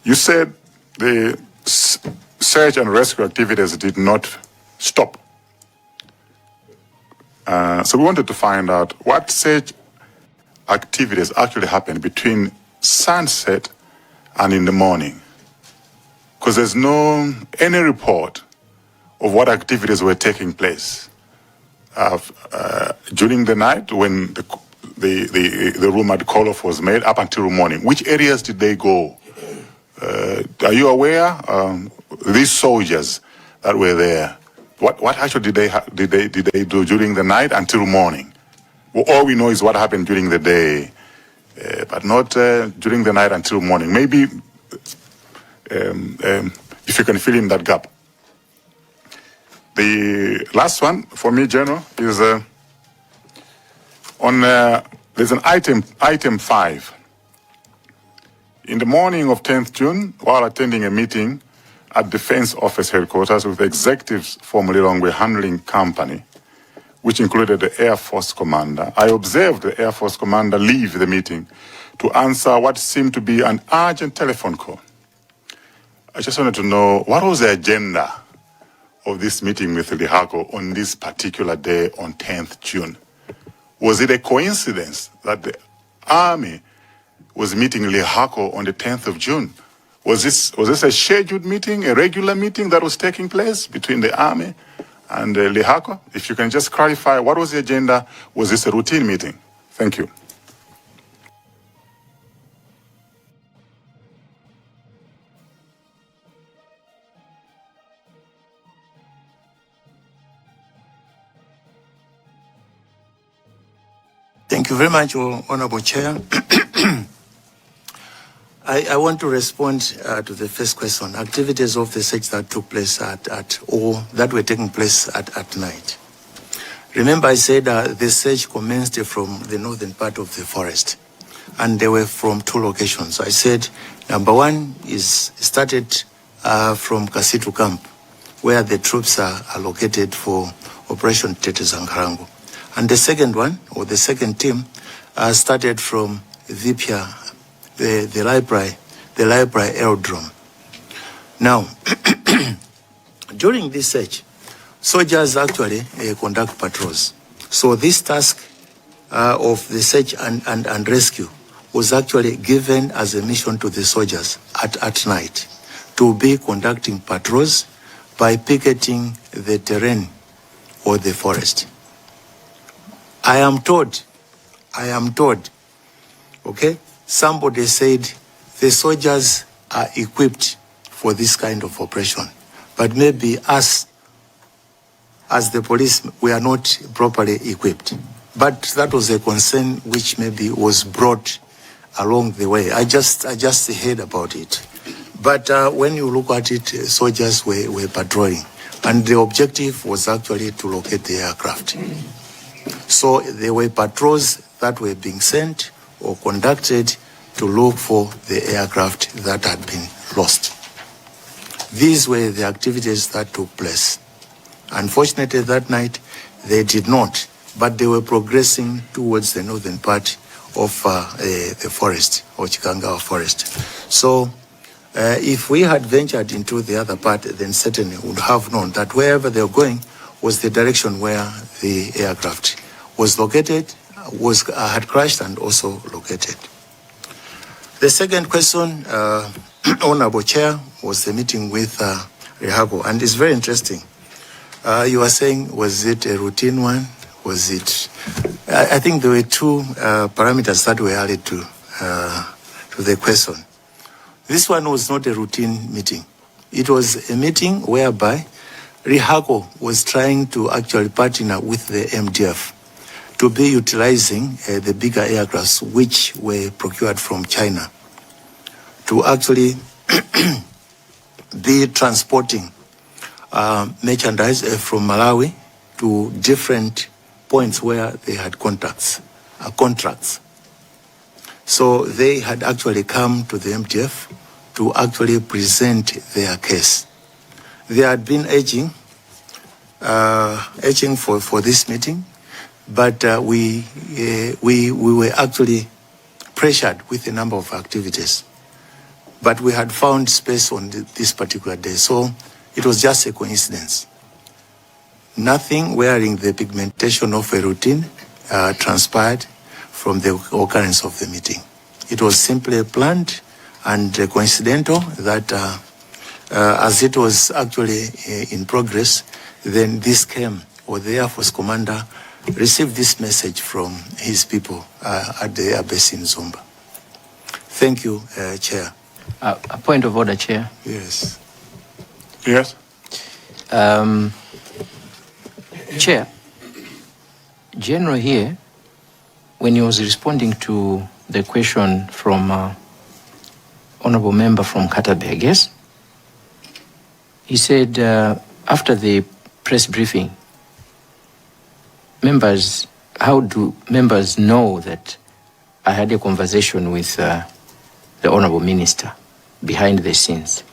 S2: You said the search and rescue activities did not stop. So we wanted to find out what search activities actually happened between sunset and in the morning. Because there's any report of what activities were taking place during the night when the rumored call-off was made up until the morning. Which areas did they go? Are you aware? These soldiers that were there, what actually did they do during the night until morning? Well, all we know is what happened during the day, but not during the night until morning. Maybe if you can fill in that gap. The last one for me, General, is there's an item 5. In the morning of 10th June, while attending a meeting at Defense Office Headquarters with executives from Lilongwe Handling Company, which included the Air Force Commander. I observed the Air Force Commander leave the meeting to answer what seemed to be an urgent telephone call. I just wanted to know, what was the agenda of this meeting with Lihako on this particular day on 10th June? Was it a coincidence that the Army was meeting Lihako on the 10th of June? Was this a scheduled meeting, a regular meeting that was taking place between the Army and Lihako? If you can just clarify, what was the agenda? Was this a routine meeting? Thank you.
S3: Thank you very much, Honorable Chair. I want to respond to the first question. Activities of the search that took place or that were taking place at night. Remember, I said the search commenced from the northern part of the forest, and they were from two locations. I said, number one is started from Kasitu camp, where the troops are located for Operation Tetezankarango. And the second one, or the second team, started from Vipia, the library aerodrome. Now, during this search, soldiers actually conduct patrols. So this task of the search and rescue was actually given as a mission to the soldiers at night to be conducting patrols by picketing the terrain or the forest. I am told, okay, somebody said the soldiers are equipped for this kind of operation, but maybe us, as the police, we are not properly equipped. But that was a concern which maybe was brought along the way. I just heard about it. But when you look at it, soldiers were patrolling, and the objective was actually to locate the aircraft. So there were patrols that were being sent or conducted to look for the aircraft that had been lost. These were the activities that took place. Unfortunately, that night, they did not, but they were progressing towards the northern part of the forest, or Chikangawa forest. So if we had ventured into the other part, then certainly would have known that wherever they were going was the direction where the aircraft was located, had crashed and also located. The second question, Honorable Chair, was the meeting with Lihako, and it's very interesting. You were saying, was it a routine one? Was it? I think there were two parameters that were added to the question. This one was not a routine meeting. It was a meeting whereby Lihako was trying to actually partner with the MDF to be utilizing the bigger aircrafts which were procured from China to actually be transporting merchandise from Malawi to different points where they had contracts. So they had actually come to the MTF to actually present their case. They had been urging for this meeting, but we were actually pressured with a number of activities. But we had found space on this particular day, so it was just a coincidence. Nothing wearing the pigmentation of a routine transpired from the occurrence of the meeting. It was simply planned and coincidental that as it was actually in progress, then this came, or the Air Force Commander received this message from his people at the air base in Zumba. Thank you, Chair.
S9: A point of order, Chair.
S3: Yes.
S2: Yes.
S9: Chair, General here, when he was responding to the question from Honorable Member from Katabe, I guess, he said after the press briefing, how do members know that I had a conversation with the Honorable Minister behind the scenes?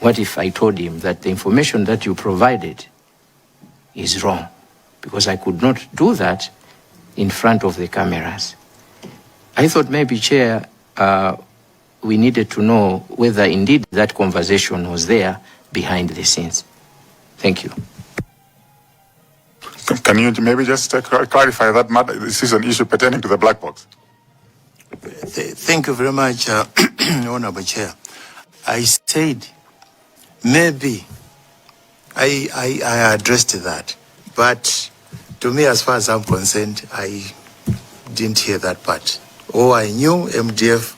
S9: what if I told him that the information that you provided is wrong? Because I could not do that in front of the cameras. I thought maybe, Chair, we needed to know whether indeed that conversation was there behind the scenes. Thank you.
S2: Can you maybe just clarify that matter? This is an issue pertaining to the black box.
S3: Thank you very much, Honorable Chair. I said maybe I addressed that, but to me, as far as I'm concerned, I didn't hear that part. Or I knew MDF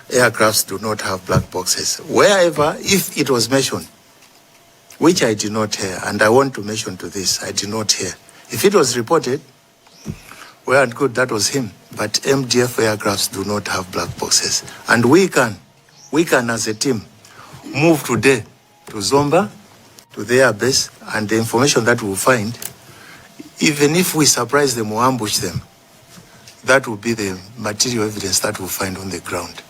S3: aircrafts do not have black boxes. Wherever, if it was mentioned, which I did not hear, and I want to mention to this, I did not hear. If it was reported, well and good, that was him. But MDF aircrafts do not have black boxes. And we can as a team move today to Zomba, to their base, and the information that we'll find, even if we surprise them or ambush them, that will be the material evidence that we'll find on the ground.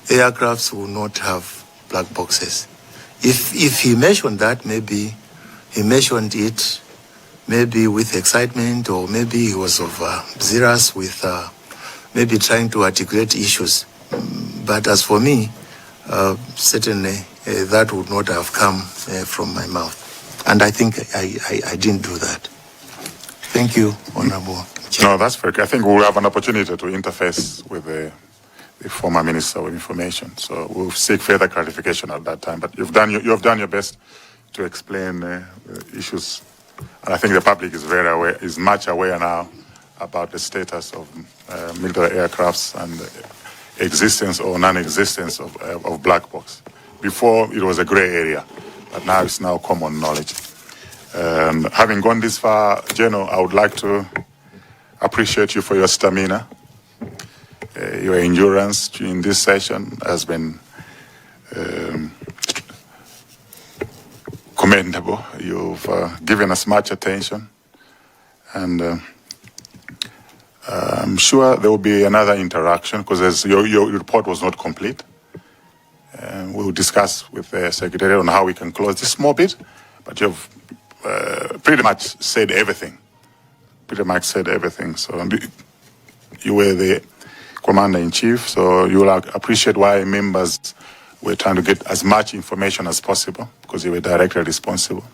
S3: Aircrafts will not have black boxes. If he mentioned that, maybe he mentioned it maybe with excitement, or maybe he was zealous with maybe trying to articulate issues. But as for me, certainly that would not have come from my mouth. And I think I didn't do that. Thank you, Honorable Chair.
S2: No, that's very good. I think we'll have an opportunity to interface with the former Minister of Information. So we'll seek further clarification at that time. But you have done your best to explain issues. And I think the public is is much aware now about the status of military aircrafts and the existence or non-existence of black box. Before, it was a gray area, but now it's now common knowledge. Having gone this far, General, I would like to appreciate you for your stamina. Your endurance during this session has been commendable. You've given us much attention, and I'm sure there will be another interaction, because your report was not complete. We'll discuss with the Secretary on how we can close this small bit, but you've pretty much said everything. So you were the Commander-in-Chief, so you will appreciate why members were trying to get as much information as possible, because you were directly responsible.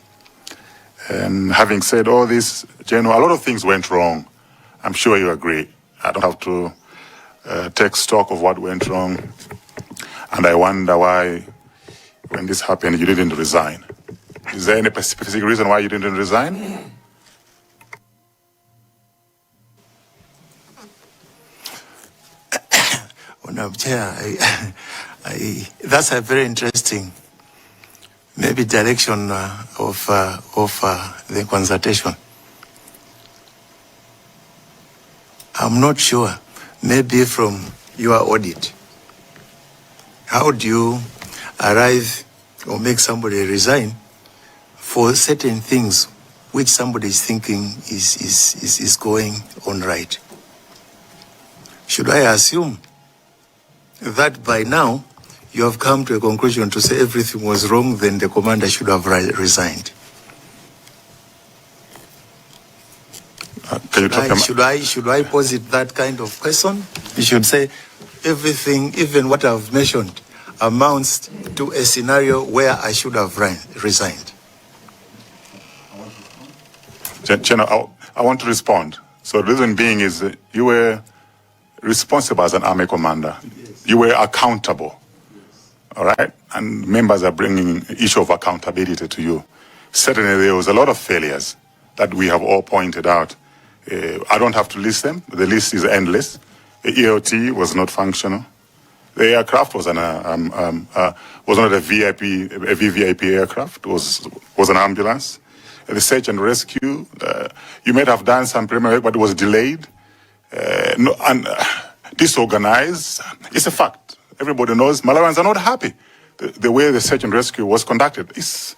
S2: And having said all this, General, a lot of things went wrong. I'm sure you agree. I don't have to take stock of what went wrong. And I wonder why, when this happened, you didn't resign. Is there any specific reason why you didn't resign?
S3: No, Chair, that's a very interesting, maybe direction of the consultation. I'm not sure. Maybe from your audit, how do you arrive or make somebody resign for certain things which somebody is thinking is going on right? Should I assume that by now you have come to a conclusion to say everything was wrong, then the commander should have resigned? Should I posit that kind of question? You should say everything, even what I've mentioned, amounts to a scenario where I should have resigned.
S2: General, I want to respond. So the reason being is that you were responsible as an army commander. You were accountable, all right? And members are bringing issue of accountability to you. Certainly there was a lot of failures that we have all pointed out. I don't have to list them. The list is endless. The EOT was not functional. The aircraft was not a VVIP aircraft. It was an ambulance. The search and rescue, you might have done some preliminary work, but it was delayed. Disorganized. It's a fact. Everybody knows Malawians are not happy the way the search and rescue was conducted. It's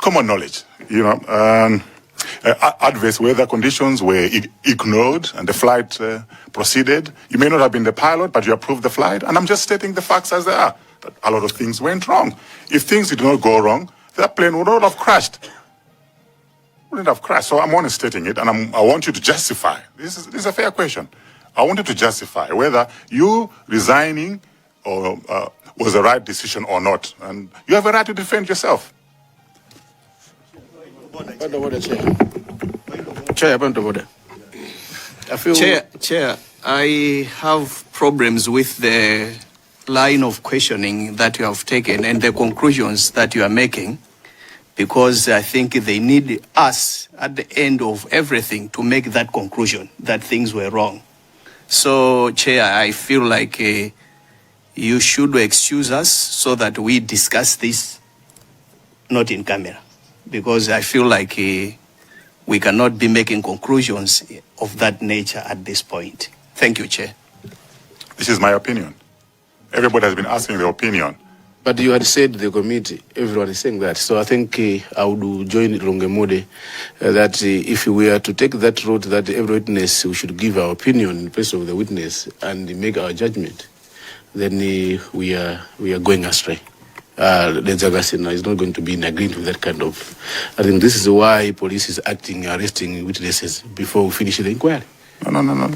S2: common knowledge, you know. Adverse weather conditions were ignored and the flight proceeded. You may not have been the pilot, but you approved the flight. And I'm just stating the facts as they are. that a lot of things went wrong. If things did not go wrong, that plane would not have crashed. Wouldn't have crashed. So I'm only stating it, and I want you to justify. This is a fair question. I want you to justify whether you resigning or was the right decision or not. And you have a right to defend yourself.
S10: Point of order, Chair. Chair, point of order.
S6: Chair, I have problems with the line of questioning that you have taken and the conclusions that you are making, because I think they need us at the end of everything to make that conclusion that things were wrong. So, Chair, I feel like you should excuse us so that we discuss this not in camera, because I feel like we cannot be making conclusions of that nature at this point. Thank you, Chair.
S2: This is my opinion. Everybody has been asking their opinion.
S10: But you had said the committee, everyone is saying that. So I think I would join Rongemode that if we are to take that route that every witness we should give our opinion in place of the witness and make our judgment, then we are going astray. The Zagasina is not going to be in agreement with that kind of. I think this is why police is arresting witnesses before we finish the inquiry.
S2: No.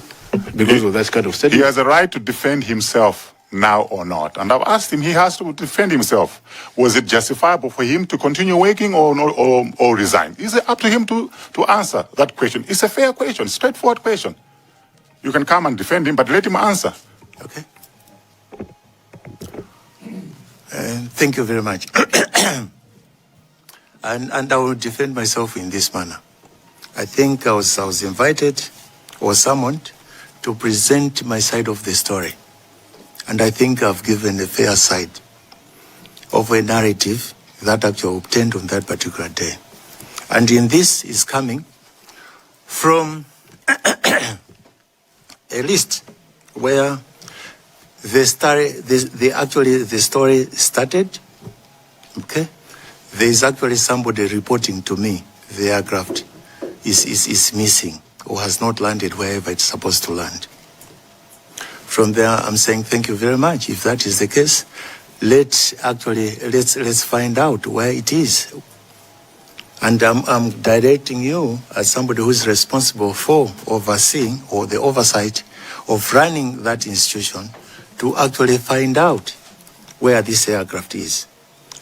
S10: Because of that kind of statement.
S2: He has a right to defend himself now or not. And I've asked him, he has to defend himself. Was it justifiable for him to continue working or resign? Is it up to him to answer that question? It's a fair question, straightforward question. You can come and defend him, but let him answer.
S3: Okay. Thank you very much. and I will defend myself in this manner. I think I was invited or summoned to present my side of the story. And I think I've given a fair side of a narrative that actually obtained on that particular day. And in this is coming from a list where the story started. Okay, there is actually somebody reporting to me the aircraft is missing or has not landed wherever it's supposed to land. From there, I'm saying thank you very much. If that is the case, let's find out where it is. And I'm directing you as somebody who is responsible for overseeing or the oversight of running that institution to actually find out where this aircraft is.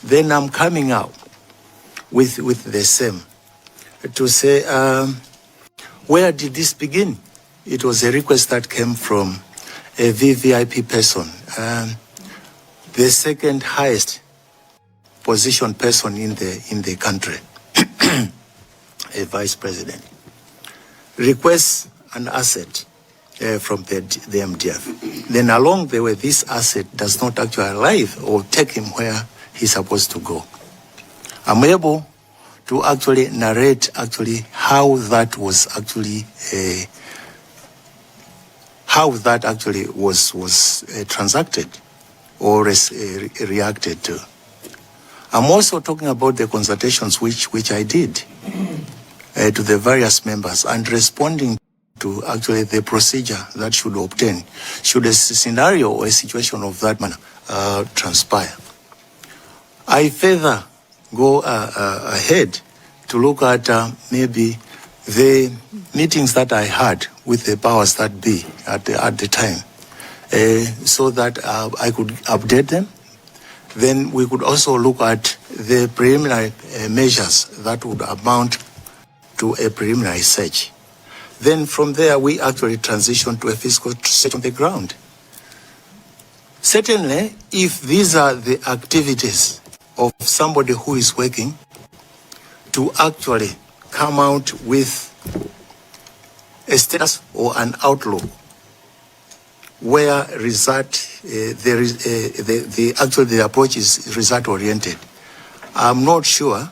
S3: Then I'm coming out with the same to say, where did this begin? It was a request that came from a VVIP person, the second highest positioned person in the country, a vice president, requests an asset from the MDF. Then along the way, this asset does not actually arrive or take him where he's supposed to go. I'm able to actually narrate how that was actually transacted or reacted to. I'm also talking about the consultations which I did to the various members and responding to actually the procedure that should obtain should a scenario or a situation of that manner transpire. I further go ahead to look at maybe the meetings that I had with the powers that be at the time, so that I could update them. Then we could also look at the preliminary measures that would amount to a preliminary search. Then from there, we actually transition to a physical search on the ground. Certainly, if these are the activities of somebody who is working to actually come out with a status or an outlook where the approach is result oriented, I'm not sure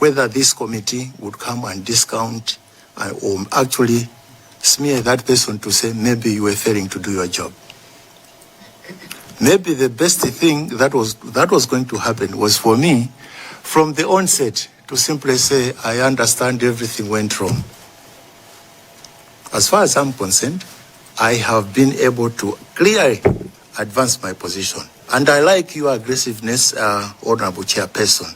S3: whether this committee would come and discount or actually smear that person to say maybe you were failing to do your job. Maybe the best thing that was going to happen was for me from the onset to simply say, I understand everything went wrong. As far as I'm concerned, I have been able to clearly advance my position. And I like your aggressiveness, Honorable Chairperson.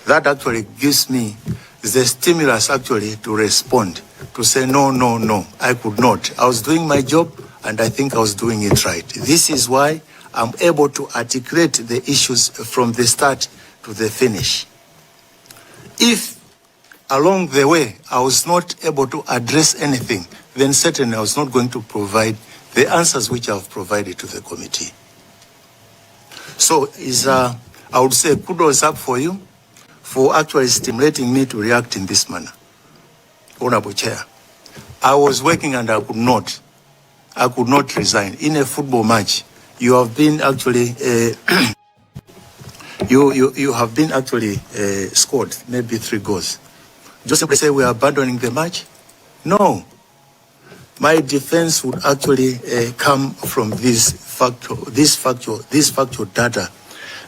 S3: That actually gives me the stimulus actually to respond, to say, no, no, no, I could not. I was doing my job, and I think I was doing it right. This is why I'm able to articulate the issues from the start to the finish. If along the way I was not able to address anything, then certainly I was not going to provide the answers which I've provided to the committee. So I would say kudos up for you for actually stimulating me to react in this manner. Honorable Chair, I was working and I could not resign. In a football match, you have been actually, you have been actually scored maybe 3 goals. Just simply say we are abandoning the match? No. My defense would actually come from this factual data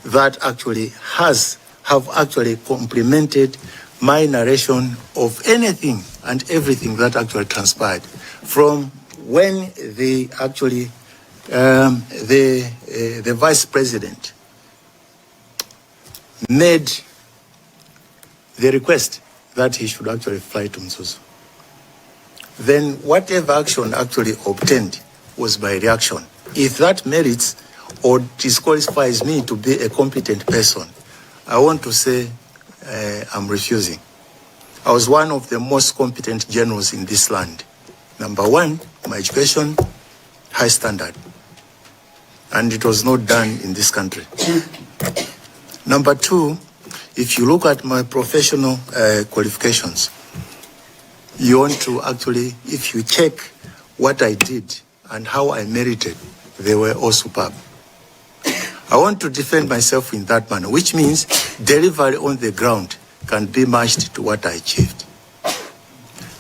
S3: that actually have actually complemented my narration of anything and everything that actually transpired from when the vice president made the request that he should actually fly to Mzuzu. Then whatever action actually obtained was by reaction. If that merits or disqualifies me to be a competent person, I want to say I'm refusing. I was one of the most competent generals in this land. Number one, my education, high standard. And it was not done in this country. Number two, if you look at my professional qualifications, you want to actually, if you check what I did and how I merited, they were all superb. I want to defend myself in that manner, which means delivery on the ground can be matched to what I achieved.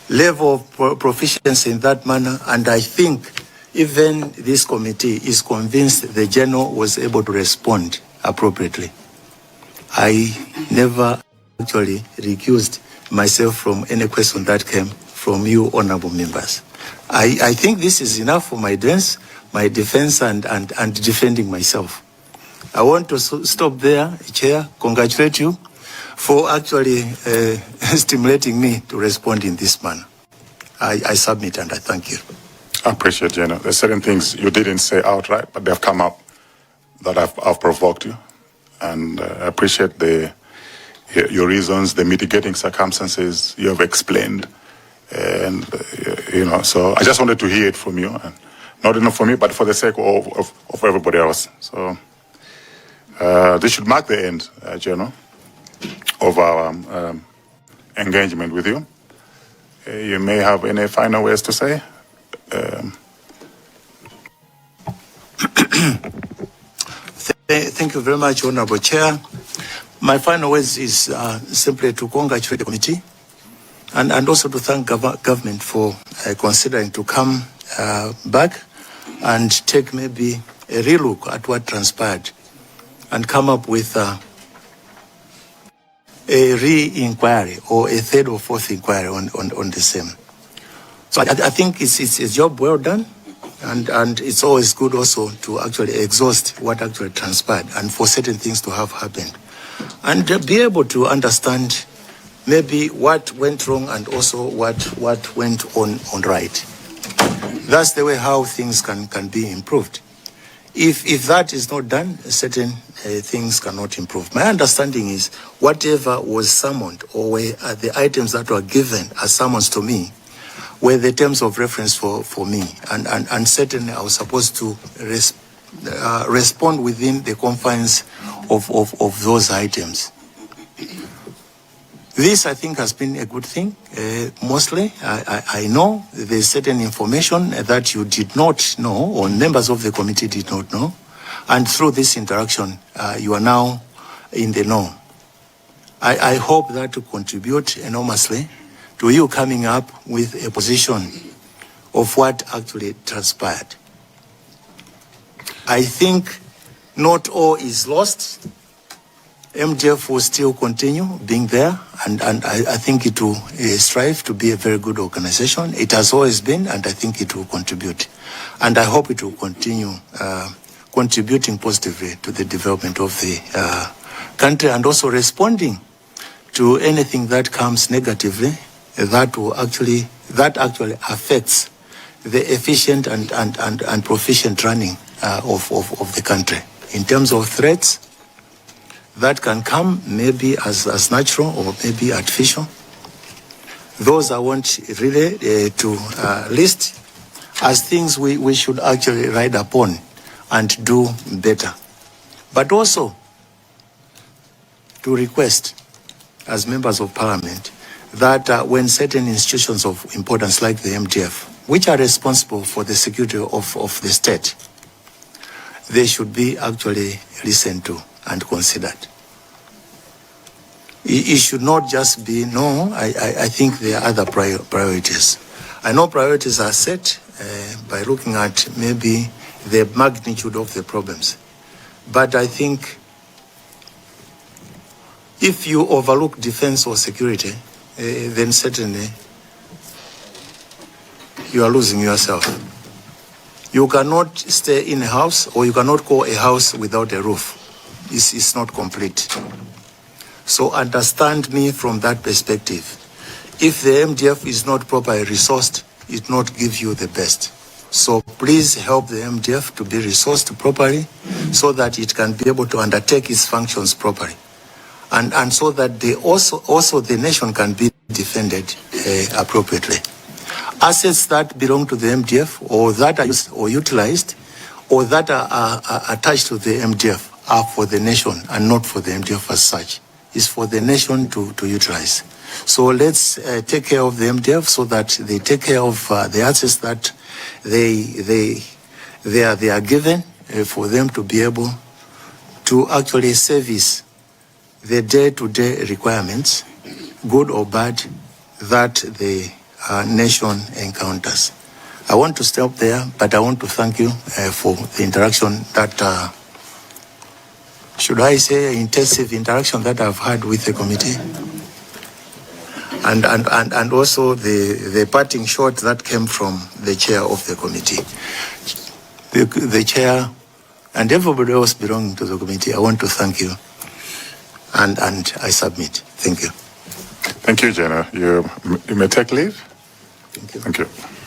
S3: Level of proficiency in that manner, and I think even this committee is convinced the general was able to respond appropriately. I never actually recused myself from any question that came from you, honorable members. I think this is enough for my defense and defending myself. I want to stop there, Chair, congratulate you for actually stimulating me to respond in this manner. I submit and I thank you.
S2: I appreciate, General. There's certain things you didn't say outright, but they've come up that I've provoked you. And I appreciate your reasons, the mitigating circumstances you have explained. And, so I just wanted to hear it from you. And not enough for me, but for the sake of everybody else. So this should mark the end, General, of our engagement with you. You may have any final words to say.
S3: Thank you very much, Honorable Chair. My final words is simply to congratulate the committee and also to thank government for considering to come back and take maybe a relook at what transpired and come up with a re-inquiry or a third or fourth inquiry on the same. So I think it's a job well done. And it's always good also to actually exhaust what actually transpired and for certain things to have happened. And be able to understand maybe what went wrong and also what went on right. That's the way how things can be improved. If that is not done, certain things cannot improve. My understanding is whatever was summoned or were the items that were given as summons to me were the terms of reference for me. And certainly I was supposed to respond within the confines of those items. This, I think, has been a good thing. Mostly, I know there's certain information that you did not know, or members of the committee did not know. And through this interaction, you are now in the know. I hope that to contribute enormously to you coming up with a position of what actually transpired. I think not all is lost. MDF will still continue being there, and I think it will strive to be a very good organization. It has always been, and I think it will contribute. And I hope it will continue contributing positively to the development of the country, and also responding to anything that comes negatively that actually affects the efficient and proficient running of the country. In terms of threats that can come maybe as natural or maybe artificial, those I want really to list as things we should actually ride upon and do better. But also to request as members of parliament that when certain institutions of importance like the MTF, which are responsible for the security of the state, they should be actually listened to and considered. It should not just be, no, I think there are other priorities. I know priorities are set by looking at maybe the magnitude of the problems. But I think if you overlook defense or security, then certainly you are losing yourself. You cannot stay in a house, or you cannot call a house without a roof. It's not complete. So understand me from that perspective. If the MDF is not properly resourced, it not give you the best. So please help the MDF to be resourced properly so that it can be able to undertake its functions properly. And so that they also the nation can be defended appropriately. Assets that belong to the MDF or that are used or utilized or that are attached to the MDF are for the nation and not for the MDF as such. It's for the nation to utilize. So let's take care of the MDF so that they take care of the assets that they are given for them to be able to actually service the day-to-day requirements, good or bad, that the nation encounters. I want to stop there, but I want to thank you for the interaction that, should I say, intensive interaction that I've had with the committee. And also the parting shot that came from the chair of the committee. The chair and everybody else belonging to the committee, I want to thank you. And I submit. Thank you.
S2: Thank you, General. You may take leave.
S3: Thank you.
S2: Thank you.